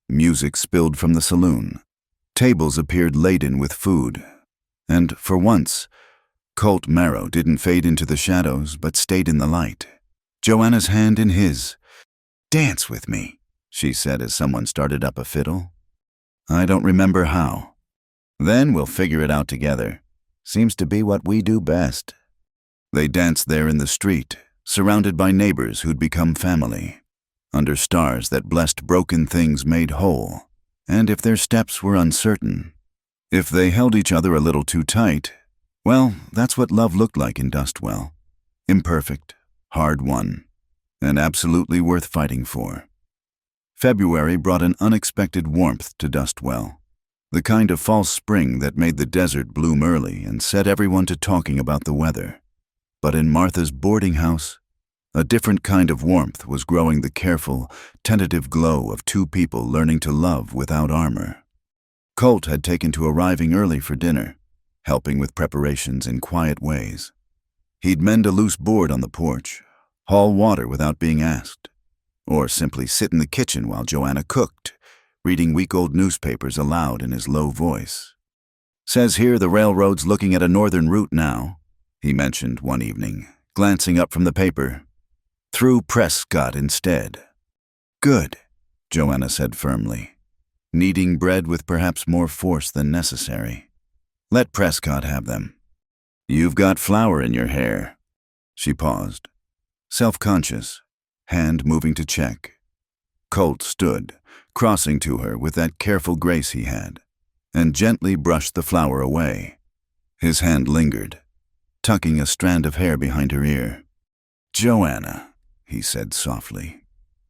Music spilled from the saloon. Tables appeared laden with food. And for once, Colt Marrow didn't fade into the shadows, but stayed in the light. Joanna's hand in his. "Dance with me," she said as someone started up a fiddle. "I don't remember how." "Then we'll figure it out together. Seems to be what we do best." They danced there in the street, surrounded by neighbors who'd become family, under stars that blessed broken things made whole. And if their steps were uncertain, if they held each other a little too tight, well, that's what love looked like in Dustwell. Imperfect, hard-won, and absolutely worth fighting for. February brought an unexpected warmth to Dustwell, the kind of false spring that made the desert bloom early and set everyone to talking about the weather. But in Martha's boarding house, a different kind of warmth was growing, the careful, tentative glow of two people learning to love without armor. Colt had taken to arriving early for dinner, helping with preparations in quiet ways. He'd mend a loose board on the porch, haul water without being asked, or simply sit in the kitchen while Joanna cooked, reading week-old newspapers aloud in his low voice. "Says here the railroad's looking at a northern route now," he mentioned one evening, glancing up from the paper. "Through Prescott instead." "Good," Joanna said firmly, kneading bread with perhaps more force than necessary. "Let Prescott have them." "You've got flour in your hair." She paused, self-conscious, hand moving to check. Colt stood, crossing to her with that careful grace he had, and gently brushed the flour away. His hand lingered, tucking a strand of hair behind her ear. "Joanna," he said softly,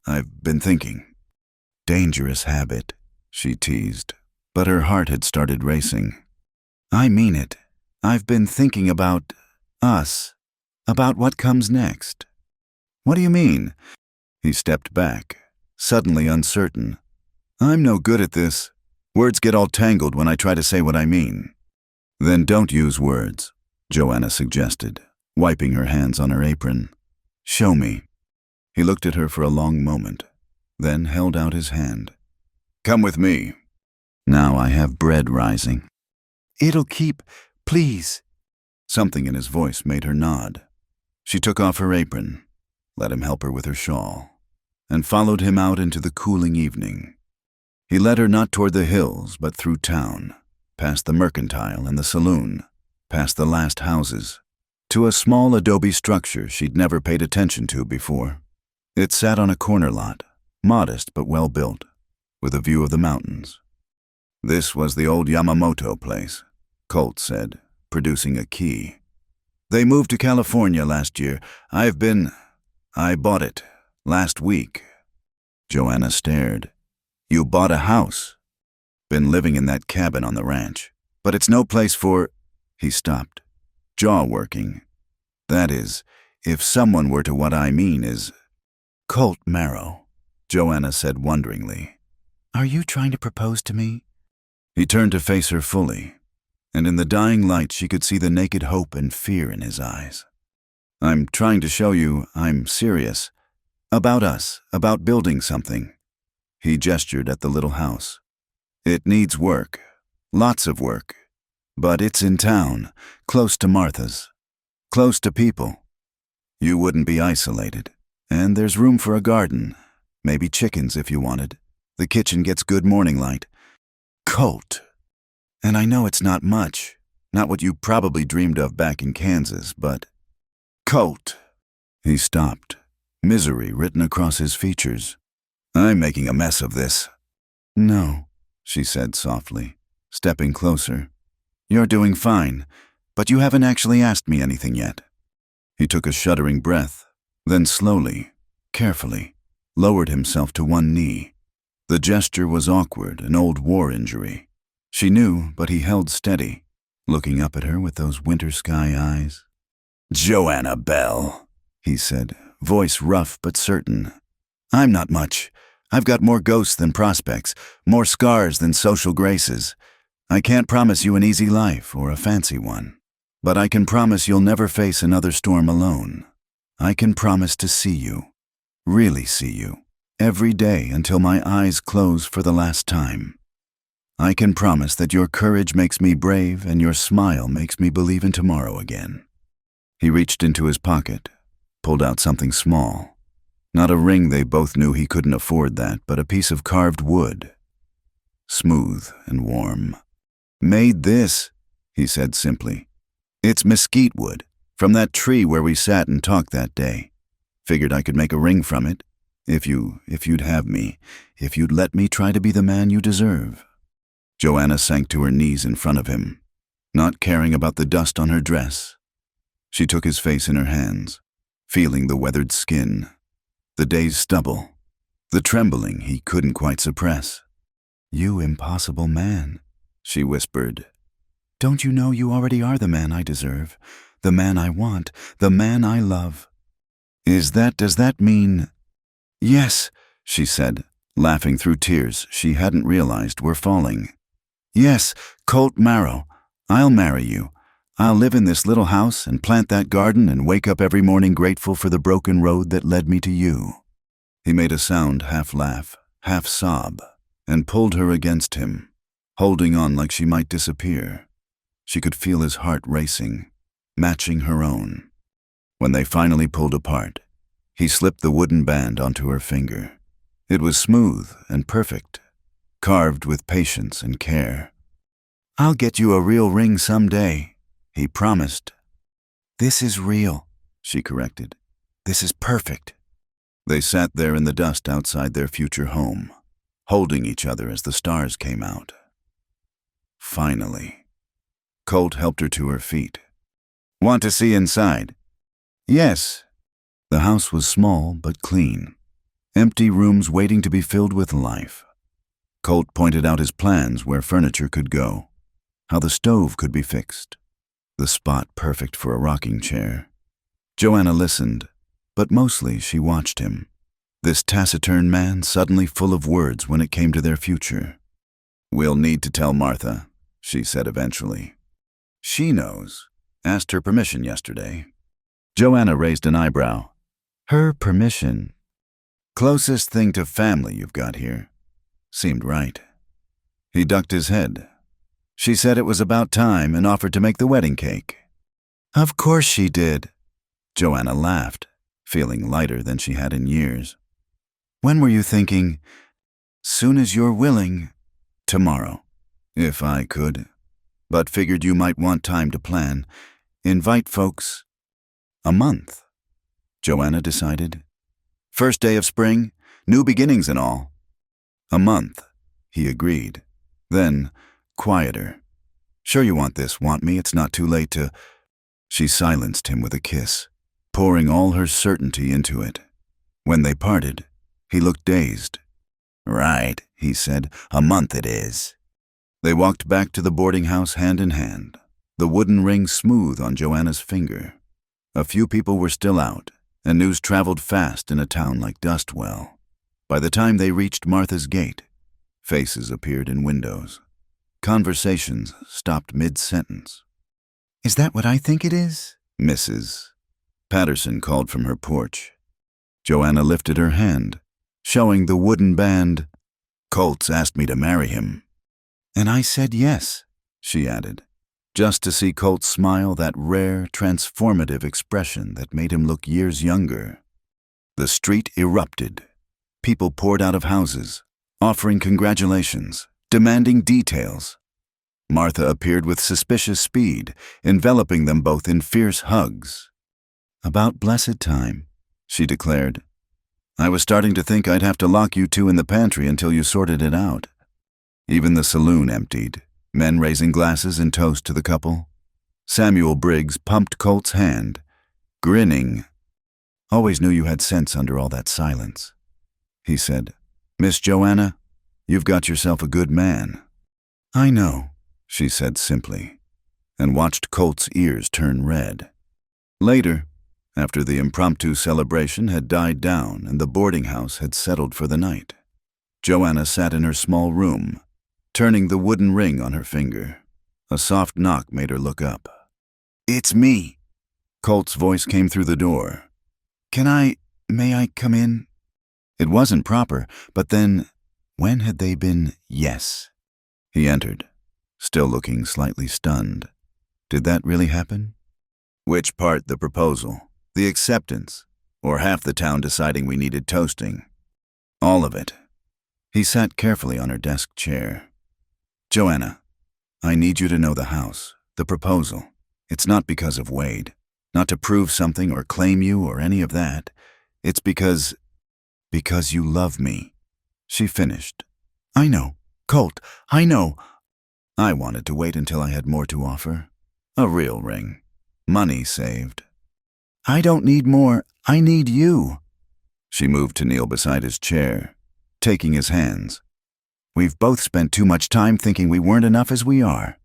"I've been thinking." "Dangerous habit," she teased, but her heart had started racing. "I mean it. I've been thinking about us, about what comes next." "What do you mean?" He stepped back, suddenly uncertain. "I'm no good at this. Words get all tangled when I try to say what I mean." "Then don't use words," Joanna suggested, wiping her hands on her apron. "Show me." He looked at her for a long moment, then held out his hand. "Come with me." Now I have bread rising. "It'll keep, please." Something in his voice made her nod. She took off her apron, let him help her with her shawl, and followed him out into the cooling evening. He led her not toward the hills, but through town, past the mercantile and the saloon, past the last houses, to a small adobe structure she'd never paid attention to before. It sat on a corner lot, modest but well built, with a view of the mountains. This was the old Yamamoto place, Colt said, producing a key. They moved to California last year. I bought it last week. Joanna stared. You bought a house? Been living in that cabin on the ranch. But it's no place for... He stopped, jaw working. That is, if someone were to what I mean is... Colt Marrow, Joanna said wonderingly. Are you trying to propose to me? He turned to face her fully, and in the dying light she could see the naked hope and fear in his eyes. I'm trying to show you I'm serious. About us, about building something. He gestured at the little house. It needs work, lots of work, but it's in town, close to Martha's, close to people. You wouldn't be isolated, and there's room for a garden, maybe chickens if you wanted. The kitchen gets good morning light. Colt. And I know it's not much, not what you probably dreamed of back in Kansas, but... Colt. He stopped, misery written across his features. I'm making a mess of this. No, she said softly, stepping closer. You're doing fine, but you haven't actually asked me anything yet. He took a shuddering breath, then slowly, carefully, lowered himself to one knee. The gesture was awkward, an old war injury. She knew, but he held steady, looking up at her with those winter sky eyes. Joanna Bell, he said, voice rough but certain. I'm not much. I've got more ghosts than prospects, more scars than social graces. I can't promise you an easy life or a fancy one, but I can promise you'll never face another storm alone. I can promise to see you, really see you, every day until my eyes close for the last time. I can promise that your courage makes me brave and your smile makes me believe in tomorrow again. He reached into his pocket, pulled out something small. Not a ring, they both knew he couldn't afford that, but a piece of carved wood. Smooth and warm. Made this, he said simply. It's mesquite wood, from that tree where we sat and talked that day. Figured I could make a ring from it, if you'd have me, if you'd let me try to be the man you deserve. Joanna sank to her knees in front of him, not caring about the dust on her dress. She took his face in her hands, feeling the weathered skin, the day's stubble, the trembling he couldn't quite suppress. You impossible man, she whispered. Don't you know you already are the man I deserve, the man I want, the man I love? Does that mean... Yes, she said, laughing through tears she hadn't realized were falling. Yes, Colt Marrow, I'll marry you. I'll live in this little house and plant that garden and wake up every morning grateful for the broken road that led me to you. He made a sound, half laugh, half sob, and pulled her against him, holding on like she might disappear. She could feel his heart racing, matching her own. When they finally pulled apart, he slipped the wooden band onto her finger. It was smooth and perfect, carved with patience and care. I'll get you a real ring someday, he promised. This is real, she corrected. This is perfect. They sat there in the dust outside their future home, holding each other as the stars came out. Finally, Colt helped her to her feet. Want to see inside? Yes. The house was small but clean, empty rooms waiting to be filled with life. Colt pointed out his plans where furniture could go, how the stove could be fixed, the spot perfect for a rocking chair. Joanna listened, but mostly she watched him, this taciturn man suddenly full of words when it came to their future. We'll need to tell Martha, she said eventually. She knows. Asked her permission yesterday. Joanna raised an eyebrow. Her permission? Closest thing to family you've got here. Seemed right. He ducked his head. She said it was about time and offered to make the wedding cake. Of course she did. Joanna laughed, feeling lighter than she had in years. When were you thinking? Soon as you're willing. Tomorrow, if I could. But figured you might want time to plan. Invite folks. A month, Joanna decided. First day of spring, new beginnings and all. A month, he agreed. Then, quieter. Sure you want this, want me? It's not too late to... She silenced him with a kiss, pouring all her certainty into it. When they parted, he looked dazed. Right, he said, a month it is. They walked back to the boarding house hand in hand, the wooden ring smooth on Joanna's finger. A few people were still out, and news traveled fast in a town like Dustwell. By the time they reached Martha's gate, faces appeared in windows. Conversations stopped mid-sentence. Is that what I think it is? Mrs. Patterson called from her porch. Joanna lifted her hand, showing the wooden band. Colts asked me to marry him. And I said yes, she added, just to see Colt smile, that rare, transformative expression that made him look years younger. The street erupted. People poured out of houses, offering congratulations, demanding details. Martha appeared with suspicious speed, enveloping them both in fierce hugs. About blessed time, she declared. I was starting to think I'd have to lock you two in the pantry until you sorted it out. Even the saloon emptied, men raising glasses in toast to the couple. Samuel Briggs pumped Colt's hand, grinning. Always knew you had sense under all that silence, he said. Miss Joanna, you've got yourself a good man. I know, she said simply, and watched Colt's ears turn red. Later, after the impromptu celebration had died down and the boarding house had settled for the night, Joanna sat in her small room, turning the wooden ring on her finger. A soft knock made her look up. It's me. Colt's voice came through the door. May I come in? It wasn't proper, but then, when had they been yes? He entered, still looking slightly stunned. Did that really happen? Which part, the proposal, the acceptance, or half the town deciding we needed toasting? All of it. He sat carefully on her desk chair. Joanna, I need you to know the house, the proposal. It's not because of Wade, not to prove something or claim you or any of that. It's because you love me. She finished. I know, Colt, I know. I wanted to wait until I had more to offer. A real ring. Money saved. I don't need more. I need you. She moved to kneel beside his chair, taking his hands. We've both spent too much time thinking we weren't enough as we are.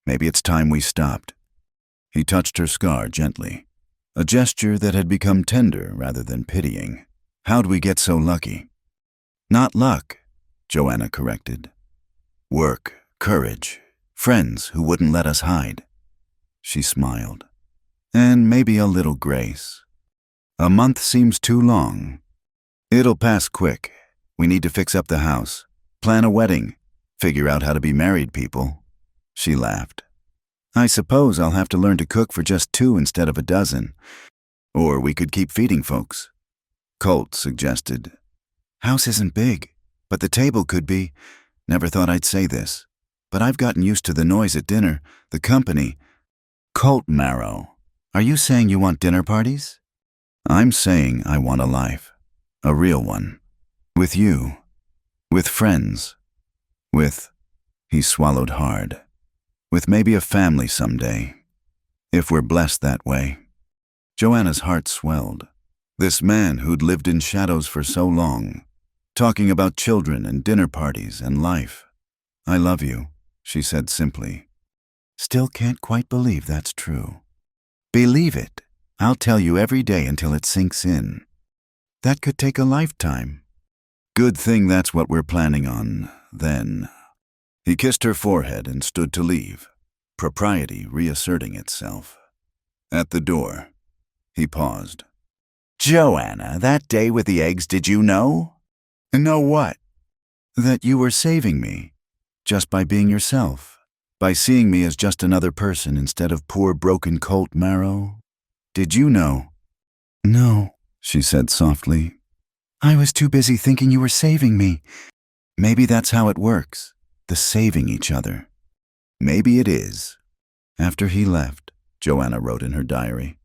Maybe it's time we stopped. He touched her scar gently, a gesture that had become tender rather than pitying. How'd we get so lucky? Not luck, Joanna corrected. Work, courage, friends who wouldn't let us hide. She smiled. And maybe a little grace. A month seems too long. It'll pass quick. We need to fix up the house, plan a wedding, figure out how to be married people. She laughed. I suppose I'll have to learn to cook for just 2 instead of a dozen. Or we could keep feeding folks. Colt suggested. House isn't big, but the table could be. Never thought I'd say this, but I've gotten used to the noise at dinner, the company. Colt Marrow, are you saying you want dinner parties? I'm saying I want a life, a real one. With you, with friends, he swallowed hard, with maybe a family someday, if we're blessed that way. Joanna's heart swelled. This man who'd lived in shadows for so long, talking about children and dinner parties and life. I love you, she said simply. Still can't quite believe that's true. Believe it. I'll tell you every day until it sinks in. That could take a lifetime. Good thing that's what we're planning on, then. He kissed her forehead and stood to leave, propriety reasserting itself. At the door, he paused. Joanna, that day with the eggs, did you know? Know what? That you were saving me, just by being yourself, by seeing me as just another person instead of poor broken Colt Marrow. Did you know? No, she said softly. I was too busy thinking you were saving me. Maybe that's how it works, the saving each other. Maybe it is. After he left, Joanna wrote in her diary,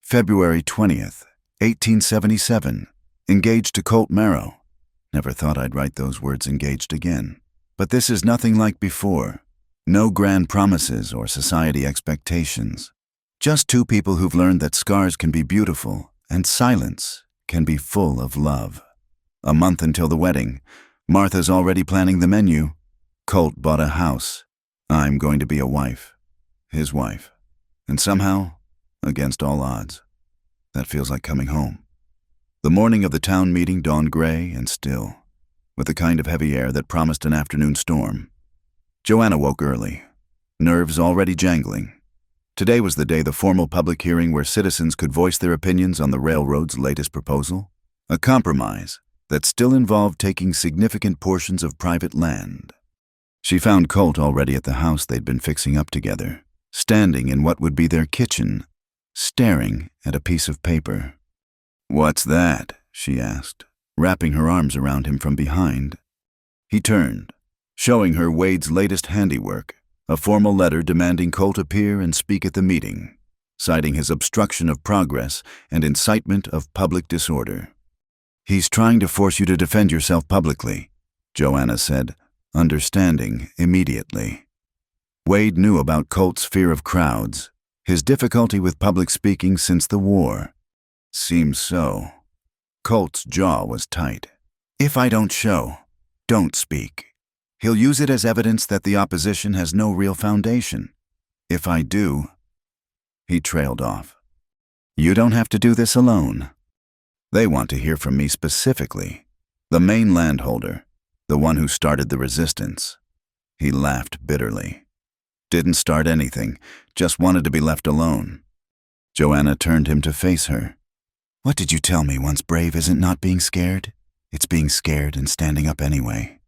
February 20th, 1877, engaged to Colt Marrow. Never thought I'd write those words engaged again. But this is nothing like before. No grand promises or society expectations. Just two people who've learned that scars can be beautiful and silence can be full of love. A month until the wedding. Martha's already planning the menu. Colt bought a house. I'm going to be a wife. His wife. And somehow, against all odds, that feels like coming home. The morning of the town meeting dawned gray and still, with the kind of heavy air that promised an afternoon storm. Joanna woke early, nerves already jangling. Today was the day the formal public hearing where citizens could voice their opinions on the railroad's latest proposal, a compromise that still involved taking significant portions of private land. She found Colt already at the house they'd been fixing up together, standing in what would be their kitchen, staring at a piece of paper. "What's that?" she asked, wrapping her arms around him from behind. He turned, showing her Wade's latest handiwork, a formal letter demanding Colt appear and speak at the meeting, citing his obstruction of progress and incitement of public disorder. "He's trying to force you to defend yourself publicly," Joanna said, understanding immediately. Wade knew about Colt's fear of crowds, his difficulty with public speaking since the war. Seems so. Colt's jaw was tight. "If I don't show, don't speak. He'll use it as evidence that the opposition has no real foundation. If I do..." He trailed off. "You don't have to do this alone. They want to hear from me specifically, the main landholder, the one who started the resistance." He laughed bitterly. Didn't start anything, just wanted to be left alone. Joanna turned him to face her. "What did you tell me once brave isn't not being scared? It's being scared and standing up anyway."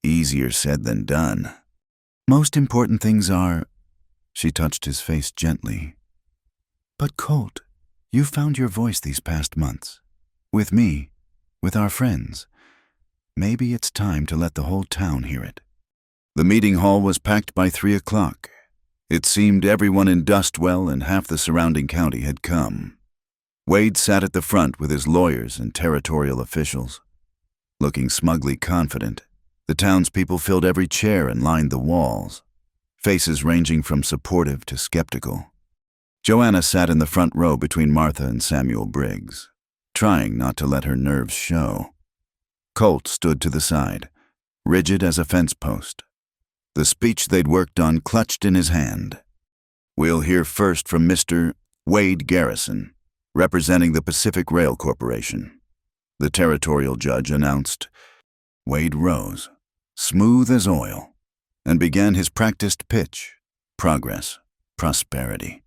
Easier said than done. "Most important things are..." She touched his face gently. "But Colt, you found your voice these past months. With me, with our friends. Maybe it's time to let the whole town hear it." The meeting hall was packed by 3 o'clock. It seemed everyone in Dustwell and half the surrounding county had come. Wade sat at the front with his lawyers and territorial officials. Looking smugly confident, the townspeople filled every chair and lined the walls, faces ranging from supportive to skeptical. Joanna sat in the front row between Martha and Samuel Briggs, trying not to let her nerves show. Colt stood to the side, rigid as a fence post. The speech they'd worked on clutched in his hand. "We'll hear first from Mr. Wade Garrison, representing the Pacific Rail Corporation," the territorial judge announced. Wade rose, smooth as oil, and began his practiced pitch. Progress, prosperity.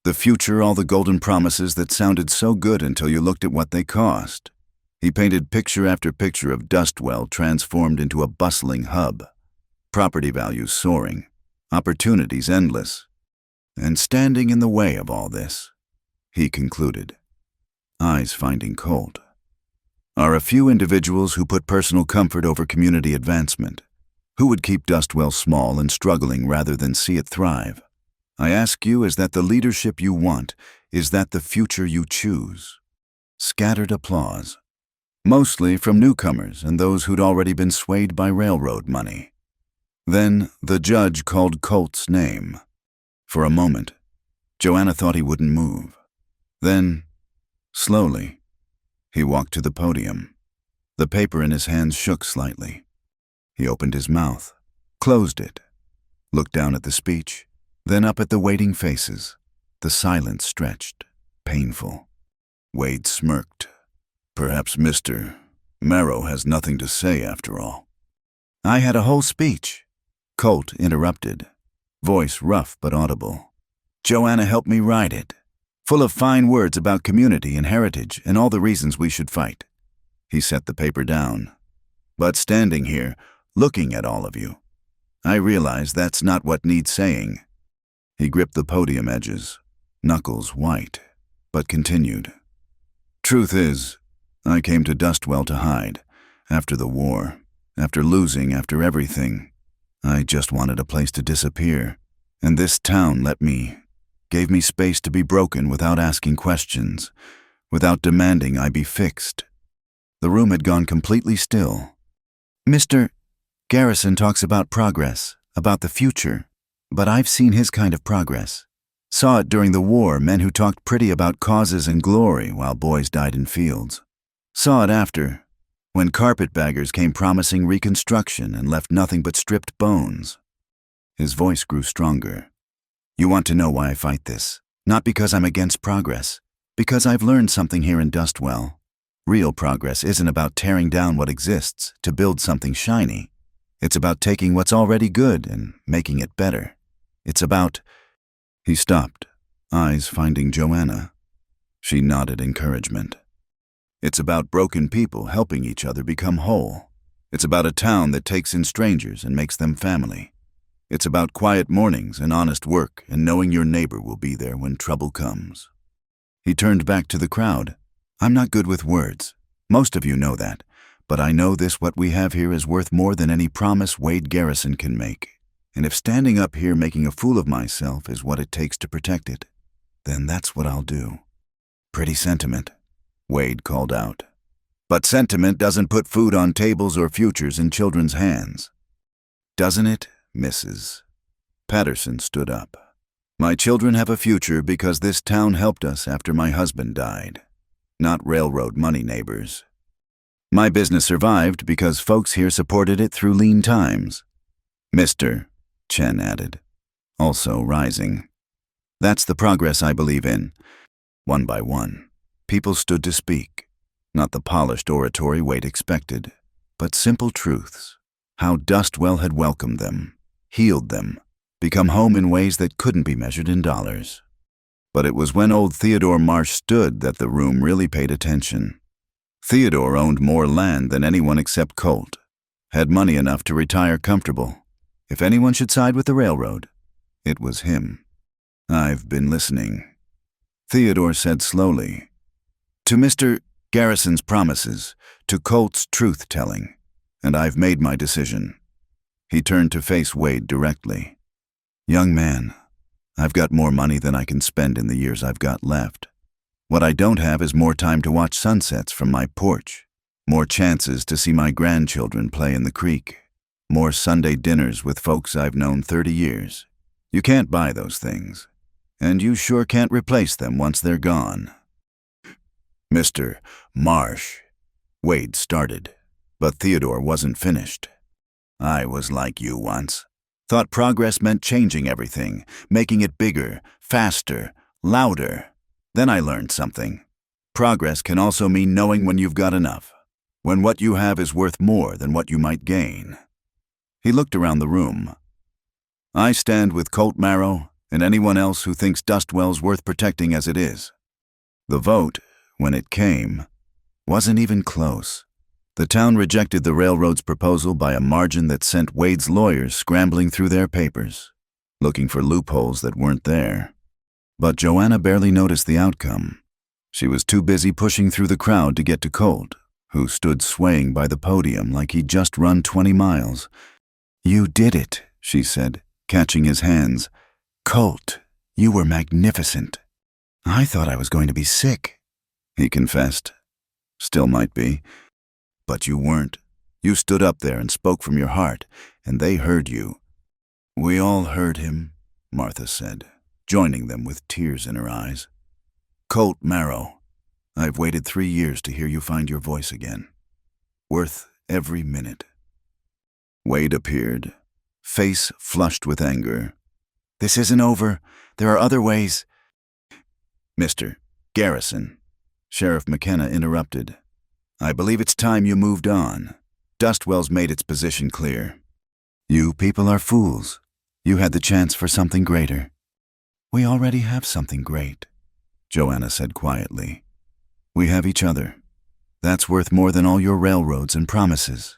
The future, all the golden promises that sounded so good until you looked at what they cost. He painted picture after picture of Dustwell transformed into a bustling hub. Property values soaring, opportunities endless. And standing in the way of all this, he concluded, eyes finding Colt, are a few individuals who put personal comfort over community advancement, who would keep Dustwell small and struggling rather than see it thrive. I ask you, is that the leadership you want? Is that the future you choose? Scattered applause, mostly from newcomers and those who'd already been swayed by railroad money. Then the judge called Colt's name. For a moment, Joanna thought he wouldn't move. Then, slowly, he walked to the podium. The paper in his hands shook slightly. He opened his mouth, closed it, looked down at the speech, then up at the waiting faces. The silence stretched, painful. Wade smirked. "Perhaps Mr. Marrow has nothing to say after all." "I had a whole speech," Colt interrupted, voice rough but audible. "Joanna helped me write it, full of fine words about community and heritage and all the reasons we should fight." He set the paper down. "But standing here, looking at all of you, I realize that's not what needs saying." He gripped the podium edges, knuckles white, but continued. "Truth is, I came to Dustwell to hide, after the war. After everything, I just wanted a place to disappear. And this town gave me space to be broken without asking questions, without demanding I be fixed. The room had gone completely still. Mr. Garrison talks about progress, about the future, but I've seen his kind of progress. Saw it during the war, men who talked pretty about causes and glory while boys died in fields. Saw it after, when carpetbaggers came promising reconstruction and left nothing but stripped bones. His voice grew stronger. You want to know why I fight this? Not because I'm against progress, because I've learned something here in Dustwell. Real progress isn't about tearing down what exists to build something shiny. It's about taking what's already good and making it better. It's about... He stopped, eyes finding Joanna. She nodded encouragement. It's about broken people helping each other become whole. It's about a town that takes in strangers and makes them family. It's about quiet mornings and honest work and knowing your neighbor will be there when trouble comes. He turned back to the crowd. I'm not good with words. Most of you know that. But I know what we have here is worth more than any promise Wade Garrison can make. And if standing up here making a fool of myself is what it takes to protect it, then that's what I'll do. Pretty sentiment, Wade called out. But sentiment doesn't put food on tables or futures in children's hands. Doesn't it, Mrs.? Patterson stood up. My children have a future because this town helped us after my husband died. Not railroad money neighbors. My business survived because folks here supported it through lean times. Mr. Chen added, also rising. That's the progress I believe in. One by one, people stood to speak. Not the polished oratory Wade expected, but simple truths. How Dustwell had welcomed them, healed them, become home in ways that couldn't be measured in dollars. But it was when old Theodore Marsh stood that the room really paid attention. Theodore owned more land than anyone except Colt, had money enough to retire comfortable. If anyone should side with the railroad, it was him. I've been listening, Theodore said slowly. To Mr. Garrison's promises, to Colt's truth-telling, and I've made my decision. He turned to face Wade directly. Young man, I've got more money than I can spend in the years I've got left. What I don't have is more time to watch sunsets from my porch, more chances to see my grandchildren play in the creek, more Sunday dinners with folks I've known 30 years. You can't buy those things, and you sure can't replace them once they're gone. Mr. Marsh, Wade started, but Theodore wasn't finished. I was like you once. Thought progress meant changing everything, making it bigger, faster, louder. Then I learned something. Progress can also mean knowing when you've got enough, when what you have is worth more than what you might gain. He looked around the room. I stand with Colt Marrow and anyone else who thinks Dustwell's worth protecting as it is. The vote, when it came, wasn't even close. The town rejected the railroad's proposal by a margin that sent Wade's lawyers scrambling through their papers, looking for loopholes that weren't there. But Joanna barely noticed the outcome. She was too busy pushing through the crowd to get to Colt, who stood swaying by the podium like he'd just run 20 miles. You did it, she said, catching his hands. Colt, you were magnificent. I thought I was going to be sick, he confessed. Still might be. But you weren't. You stood up there and spoke from your heart, and they heard you. We all heard him, Martha said, joining them with tears in her eyes. Colt Marrow, I've waited 3 years to hear you find your voice again. Worth every minute. Wade appeared, face flushed with anger. This isn't over. There are other ways. Mr. Garrison, Sheriff McKenna interrupted. I believe it's time you moved on. Dustwell's made its position clear. You people are fools. You had the chance for something greater. We already have something great, Joanna said quietly. We have each other. That's worth more than all your railroads and promises.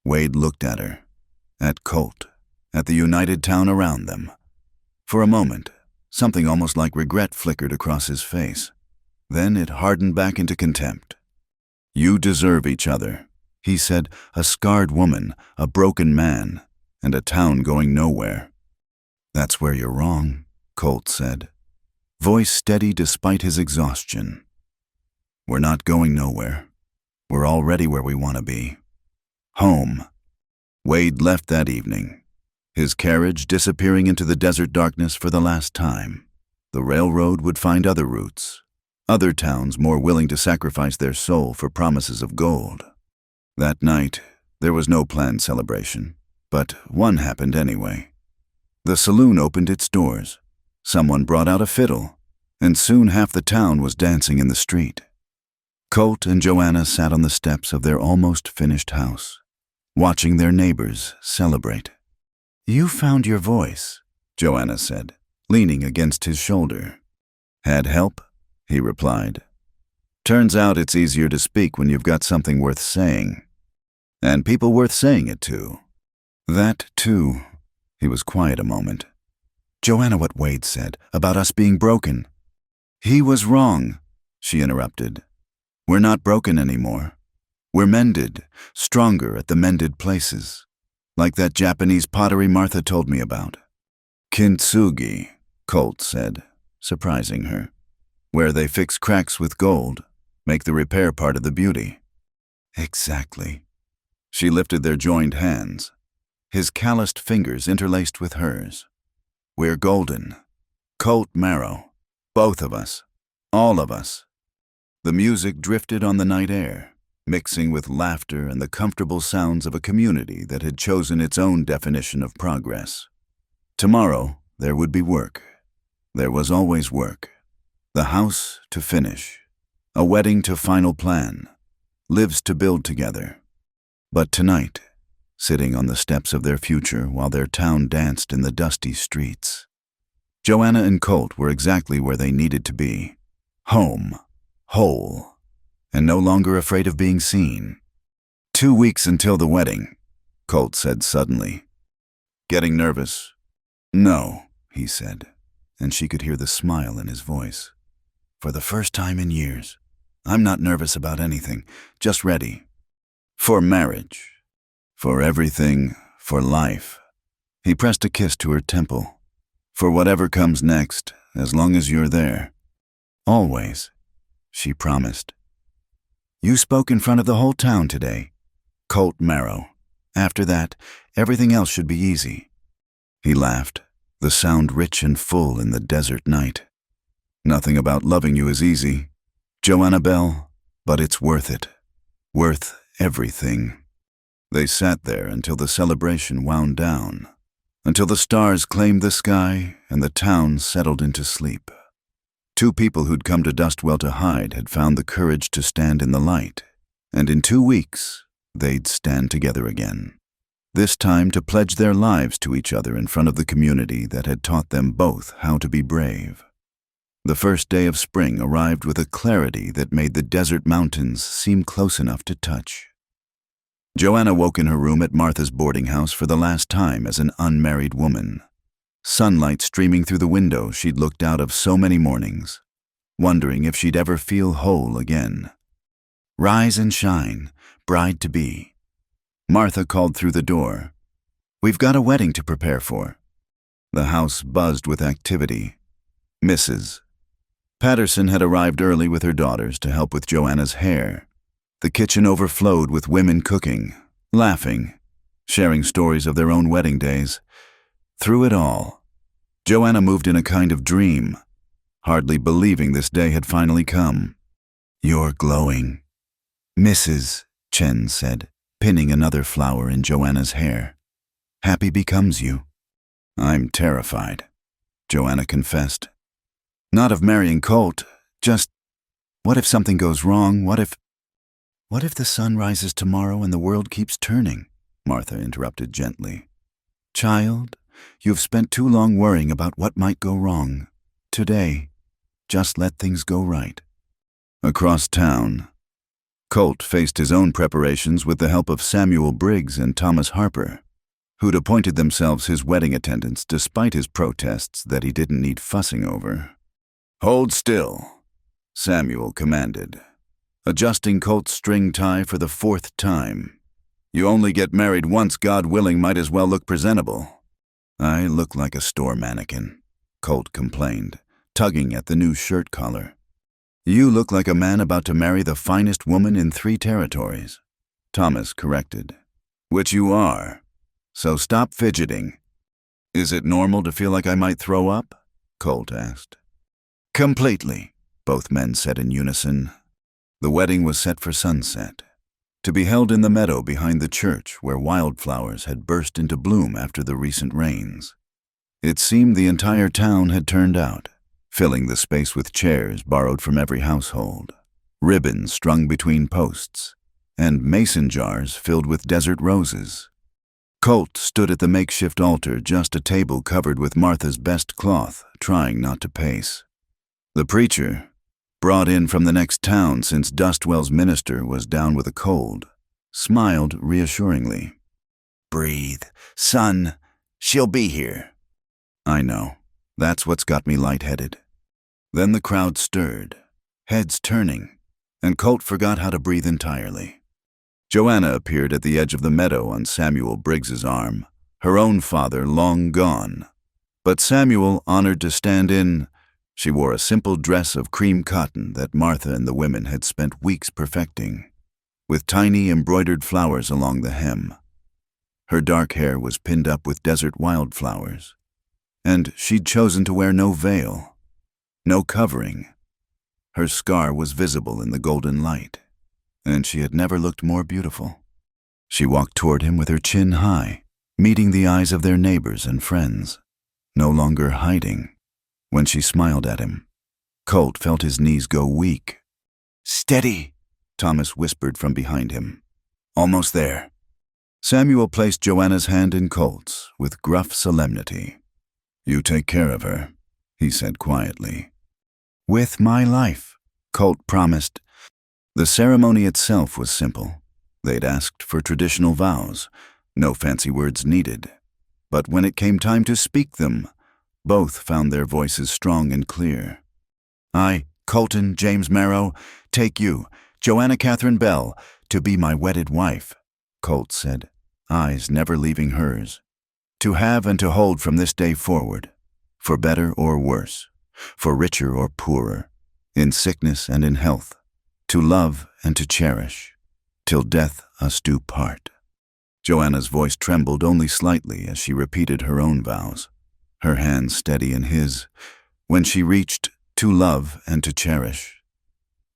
Wade looked at her, at Colt, at the united town around them. For a moment, something almost like regret flickered across his face. Then it hardened back into contempt. You deserve each other, He said, a scarred woman, a broken man, and a town going nowhere. That's where you're wrong, Colt said, voice steady despite his exhaustion. We're not going nowhere. We're already where we want to be. Home. Wade left that evening, his carriage disappearing into the desert darkness for the last time. The railroad would find other routes, other towns more willing to sacrifice their soul for promises of gold. That night, there was no planned celebration, but one happened anyway. The saloon opened its doors. Someone brought out a fiddle, and soon half the town was dancing in the street. Colt and Joanna sat on the steps of their almost finished house, watching their neighbors celebrate. You found your voice, Joanna said, leaning against his shoulder. Had help? He replied. Turns out it's easier to speak when you've got something worth saying. And people worth saying it to. That, too. He was quiet a moment. Joanna, what Wade said about us being broken. He was wrong, she interrupted. We're not broken anymore. We're mended, stronger at the mended places. Like that Japanese pottery Martha told me about. Kintsugi, Colt said, surprising her. Where they fix cracks with gold, make the repair part of the beauty. Exactly. She lifted their joined hands, his calloused fingers interlaced with hers. We're golden. Colt Marrow. Both of us. All of us. The music drifted on the night air, mixing with laughter and the comfortable sounds of a community that had chosen its own definition of progress. Tomorrow, there would be work. There was always work. The house to finish. A wedding to final plan. Lives to build together. But tonight, sitting on the steps of their future while their town danced in the dusty streets, Joanna and Colt were exactly where they needed to be. Home. Whole. And no longer afraid of being seen. 2 weeks until the wedding, Colt said suddenly. Getting nervous? No, he said, and she could hear the smile in his voice. For the first time in years, I'm not nervous about anything, just ready. For marriage. For everything, for life. He pressed a kiss to her temple. For whatever comes next, as long as you're there. Always, she promised. You spoke in front of the whole town today. Colt Marrow. After that, everything else should be easy. He laughed, the sound rich and full in the desert night. Nothing about loving you is easy, Joanna Bell, but it's worth it. Worth everything. They sat there until the celebration wound down, until the stars claimed the sky and the town settled into sleep. 2 people who'd come to Dustwell to hide had found the courage to stand in the light, and in 2 weeks, they'd stand together again. This time to pledge their lives to each other in front of the community that had taught them both how to be brave. The first day of spring arrived with a clarity that made the desert mountains seem close enough to touch. Joanna woke in her room at Martha's boarding house for the last time as an unmarried woman. Sunlight streaming through the window she'd looked out of so many mornings, wondering if she'd ever feel whole again. Rise and shine, bride-to-be. Martha called through the door. We've got a wedding to prepare for. The house buzzed with activity. Mrs. Patterson had arrived early with her daughters to help with Joanna's hair. The kitchen overflowed with women cooking, laughing, sharing stories of their own wedding days. Through it all, Joanna moved in a kind of dream, hardly believing this day had finally come. You're glowing, Mrs. Chen said, pinning another flower in Joanna's hair. Happy becomes you. I'm terrified, Joanna confessed. Not of marrying Colt, just, what if something goes wrong? What if the sun rises tomorrow and the world keeps turning? Martha interrupted gently. Child, you've spent too long worrying about what might go wrong. Today, just let things go right. Across town, Colt faced his own preparations with the help of Samuel Briggs and Thomas Harper, who'd appointed themselves his wedding attendants despite his protests that he didn't need fussing over. Hold still, Samuel commanded. adjusting Colt's string tie for the 4th time. You only get married once, God willing, might as well look presentable. I look like a store mannequin, Colt complained, tugging at the new shirt collar. You look like a man about to marry the finest woman in 3 territories, Thomas corrected. Which you are. So stop fidgeting. Is it normal to feel like I might throw up? Colt asked. Completely, both men said in unison. The wedding was set for sunset, to be held in the meadow behind the church where wildflowers had burst into bloom after the recent rains. It seemed the entire town had turned out, filling the space with chairs borrowed from every household, ribbons strung between posts, and mason jars filled with desert roses. Colt stood at the makeshift altar, just a table covered with Martha's best cloth, trying not to pace. The preacher, brought in from the next town since Dustwell's minister was down with a cold, smiled reassuringly. Breathe, son. She'll be here. I know. That's what's got me lightheaded. Then the crowd stirred, heads turning, and Colt forgot how to breathe entirely. Joanna appeared at the edge of the meadow on Samuel Briggs's arm, her own father long gone. But Samuel honored to stand in. She wore a simple dress of cream cotton that Martha and the women had spent weeks perfecting, with tiny embroidered flowers along the hem. Her dark hair was pinned up with desert wildflowers, and she'd chosen to wear no veil, no covering. Her scar was visible in the golden light, and she had never looked more beautiful. She walked toward him with her chin high, meeting the eyes of their neighbors and friends, no longer hiding. When she smiled at him, Colt felt his knees go weak. Steady, Thomas whispered from behind him. Almost there. Samuel placed Joanna's hand in Colt's with gruff solemnity. You take care of her, he said quietly. With my life, Colt promised. The ceremony itself was simple. They'd asked for traditional vows, no fancy words needed. But when it came time to speak them, both found their voices strong and clear. I, Colton James Marrow, take you, Joanna Catherine Bell, to be my wedded wife, Colt said, eyes never leaving hers. To have and to hold from this day forward, for better or worse, for richer or poorer, in sickness and in health, to love and to cherish, till death us do part. Joanna's voice trembled only slightly as she repeated her own vows, her hands steady in his. When she reached to love and to cherish,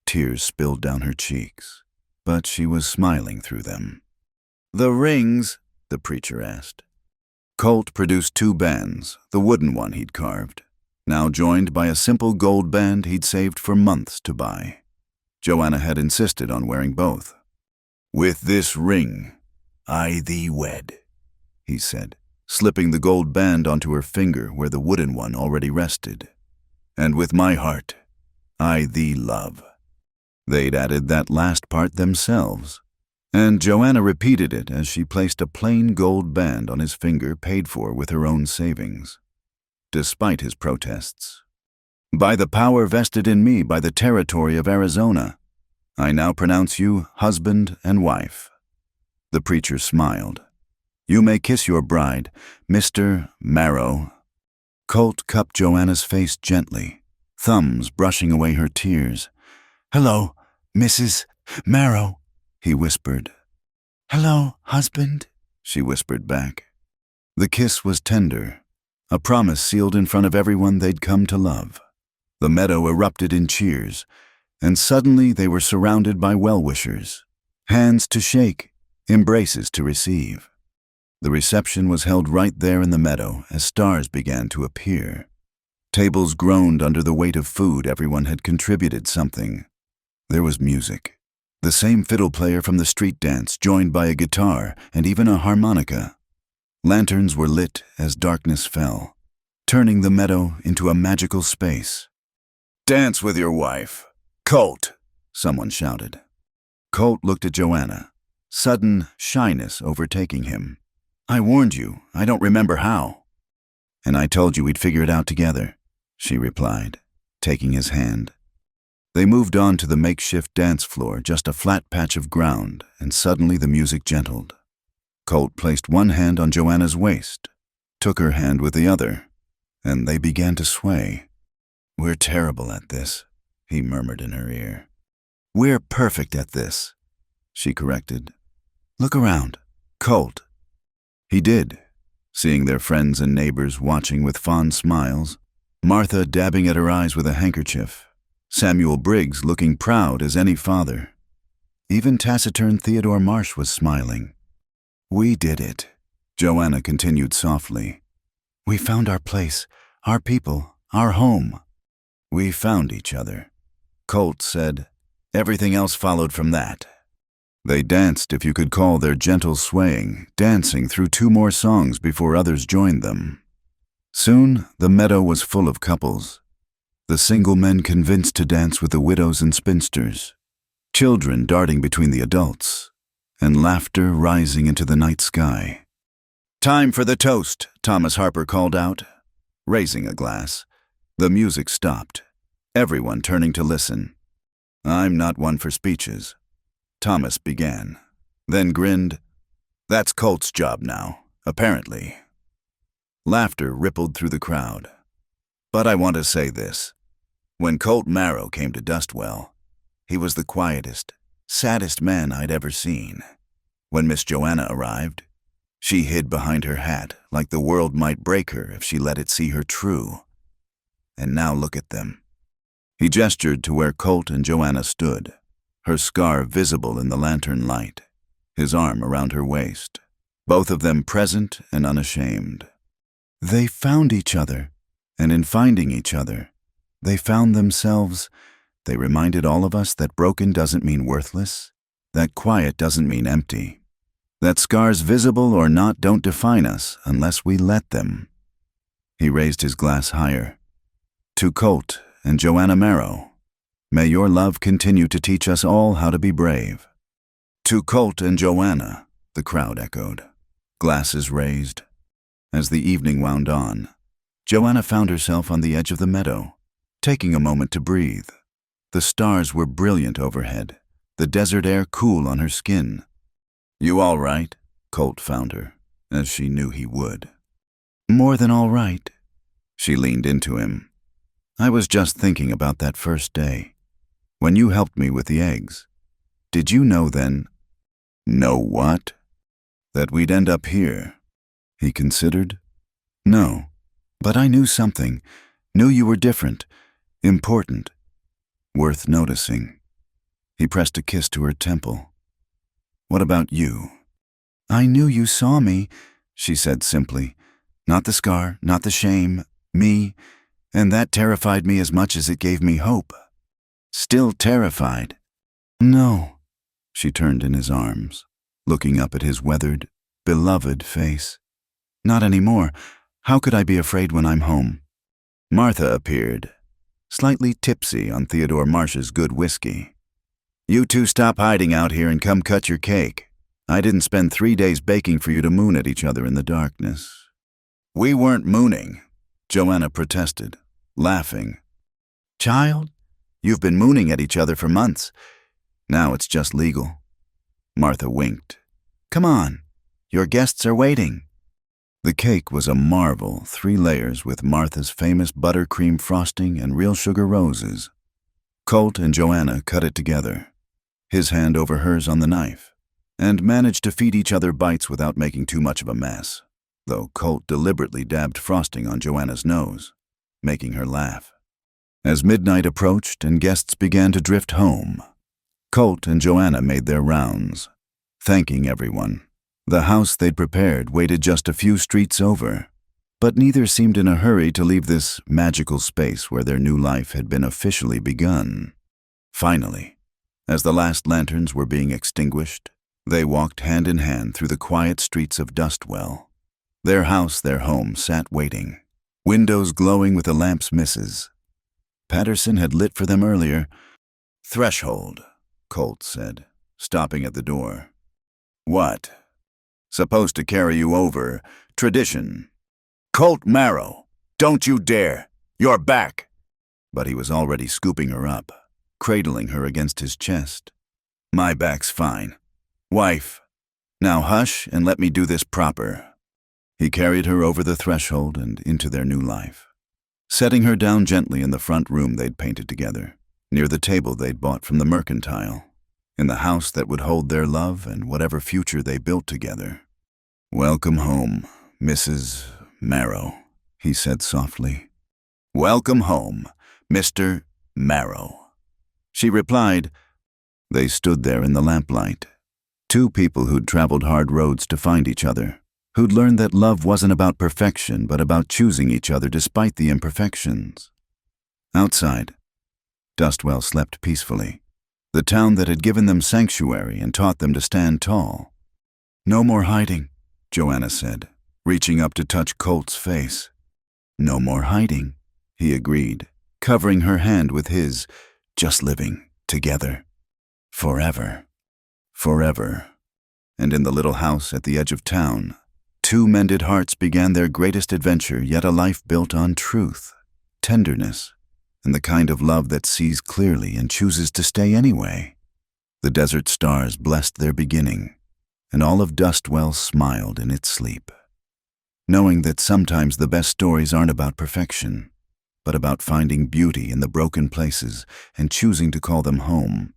tears spilled down her cheeks, but she was smiling through them. The rings? The preacher asked. Colt produced 2 bands, the wooden one he'd carved, now joined by a simple gold band he'd saved for months to buy. Joanna had insisted on wearing both. With this ring, I thee wed, he said, slipping the gold band onto her finger where the wooden one already rested. And with my heart, I thee love. They'd added that last part themselves, and Joanna repeated it as she placed a plain gold band on his finger paid for with her own savings, despite his protests. By the power vested in me by the territory of Arizona, I now pronounce you husband and wife. The preacher smiled. You may kiss your bride, Mr. Marrow. Colt cupped Joanna's face gently, thumbs brushing away her tears. Hello, Mrs. Marrow, he whispered. Hello, husband, she whispered back. The kiss was tender, a promise sealed in front of everyone they'd come to love. The meadow erupted in cheers, and suddenly they were surrounded by well-wishers, hands to shake, embraces to receive. The reception was held right there in the meadow as stars began to appear. Tables groaned under the weight of food. Everyone had contributed something. There was music. The same fiddle player from the street dance, joined by a guitar and even a harmonica. Lanterns were lit as darkness fell, turning the meadow into a magical space. Dance with your wife, Colt, someone shouted. Colt looked at Joanna, sudden shyness overtaking him. I warned you, I don't remember how. And I told you we'd figure it out together, she replied, taking his hand. They moved on to the makeshift dance floor, just a flat patch of ground, and suddenly the music gentled. Colt placed one hand on Joanna's waist, took her hand with the other, and they began to sway. "We're terrible at this," he murmured in her ear. "We're perfect at this," she corrected. "Look around. Colt." He did, seeing their friends and neighbors watching with fond smiles, Martha dabbing at her eyes with a handkerchief, Samuel Briggs looking proud as any father. Even taciturn Theodore Marsh was smiling. "We did it," Joanna continued softly. "We found our place, our people, our home. We found each other," Colt said. "Everything else followed from that." They danced, if you could call their gentle swaying, dancing through 2 more songs before others joined them. Soon, the meadow was full of couples. The single men convinced to dance with the widows and spinsters, children darting between the adults, and laughter rising into the night sky. "Time for the toast," Thomas Harper called out, raising a glass. The music stopped, everyone turning to listen. "I'm not one for speeches," Thomas began, then grinned. "That's Colt's job now, apparently." Laughter rippled through the crowd. "But I want to say this. When Colt Marrow came to Dustwell, he was the quietest, saddest man I'd ever seen. When Miss Joanna arrived, she hid behind her hat like the world might break her if she let it see her true. And now look at them." He gestured to where Colt and Joanna stood, her scar visible in the lantern light, his arm around her waist, both of them present and unashamed. They found each other, and in finding each other, they found themselves. They reminded all of us that broken doesn't mean worthless, that quiet doesn't mean empty, that scars visible or not don't define us unless we let them. He raised his glass higher. "To Colt and Joanna Marrow, may your love continue to teach us all how to be brave." "To Colt and Joanna," the crowd echoed, glasses raised. As the evening wound on, Joanna found herself on the edge of the meadow, taking a moment to breathe. The stars were brilliant overhead, the desert air cool on her skin. "You all right?" Colt found her, as she knew he would. "More than all right." She leaned into him. "I was just thinking about that first day, when you helped me with the eggs. Did you know then?" "Know what?" "That we'd end up here." He considered. "No, but I knew something, knew you were different, important, worth noticing." He pressed a kiss to her temple. "What about you?" "I knew you saw me," she said simply. "Not the scar, not the shame, me, and that terrified me as much as it gave me hope." "Still terrified?" "No." She turned in his arms, looking up at his weathered, beloved face. "Not anymore. How could I be afraid when I'm home?" Martha appeared, slightly tipsy on Theodore Marsh's good whiskey. "You two stop hiding out here and come cut your cake. I didn't spend 3 days baking for you to moon at each other in the darkness." "We weren't mooning," Joanna protested, laughing. "Child, you've been mooning at each other for months. Now it's just legal." Martha winked. "Come on, your guests are waiting." The cake was a marvel, 3 layers with Martha's famous buttercream frosting and real sugar roses. Colt and Joanna cut it together, his hand over hers on the knife, and managed to feed each other bites without making too much of a mess, though Colt deliberately dabbed frosting on Joanna's nose, making her laugh. As midnight approached and guests began to drift home, Colt and Joanna made their rounds, thanking everyone. The house they'd prepared waited just a few streets over, but neither seemed in a hurry to leave this magical space where their new life had been officially begun. Finally, as the last lanterns were being extinguished, they walked hand in hand through the quiet streets of Dustwell. Their house, their home, sat waiting, windows glowing with the lamp's misses. Patterson had lit for them earlier. "Threshold," Colt said, stopping at the door. "What?" "Supposed to carry you over. Tradition." "Colt Marrow, don't you dare! You're back!" But he was already scooping her up, cradling her against his chest. "My back's fine. Wife, now hush and let me do this proper." He carried her over the threshold and into their new life, setting her down gently in the front room they'd painted together, near the table they'd bought from the mercantile, in the house that would hold their love and whatever future they built together. "Welcome home, Mrs. Marrow," he said softly. "Welcome home, Mr. Marrow," she replied. They stood there in the lamplight, two people who'd traveled hard roads to find each other, who'd learned that love wasn't about perfection but about choosing each other despite the imperfections. Outside, Dustwell slept peacefully, the town that had given them sanctuary and taught them to stand tall. "No more hiding," Joanna said, reaching up to touch Colt's face. "No more hiding," he agreed, covering her hand with his, "just living together. Forever. Forever." And in the little house at the edge of town, two mended hearts began their greatest adventure, yet a life built on truth, tenderness, and the kind of love that sees clearly and chooses to stay anyway. The desert stars blessed their beginning, and all of Dustwell smiled in its sleep, knowing that sometimes the best stories aren't about perfection, but about finding beauty in the broken places and choosing to call them home.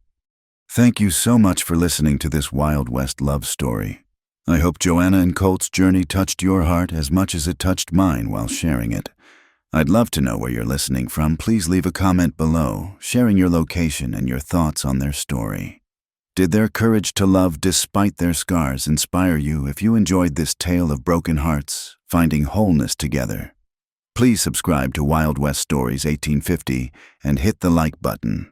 Thank you so much for listening to this Wild West love story. I hope Joanna and Colt's journey touched your heart as much as it touched mine while sharing it. I'd love to know where you're listening from. Please leave a comment below, sharing your location and your thoughts on their story. Did their courage to love despite their scars inspire you? If you enjoyed this tale of broken hearts, finding wholeness together, please subscribe to Wild West Stories 1850 and hit the like button.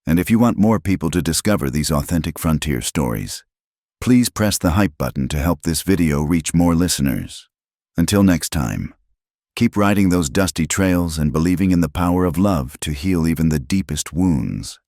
And if you want more people to discover these authentic frontier stories, please press the hype button to help this video reach more listeners. Until next time, keep riding those dusty trails and believing in the power of love to heal even the deepest wounds.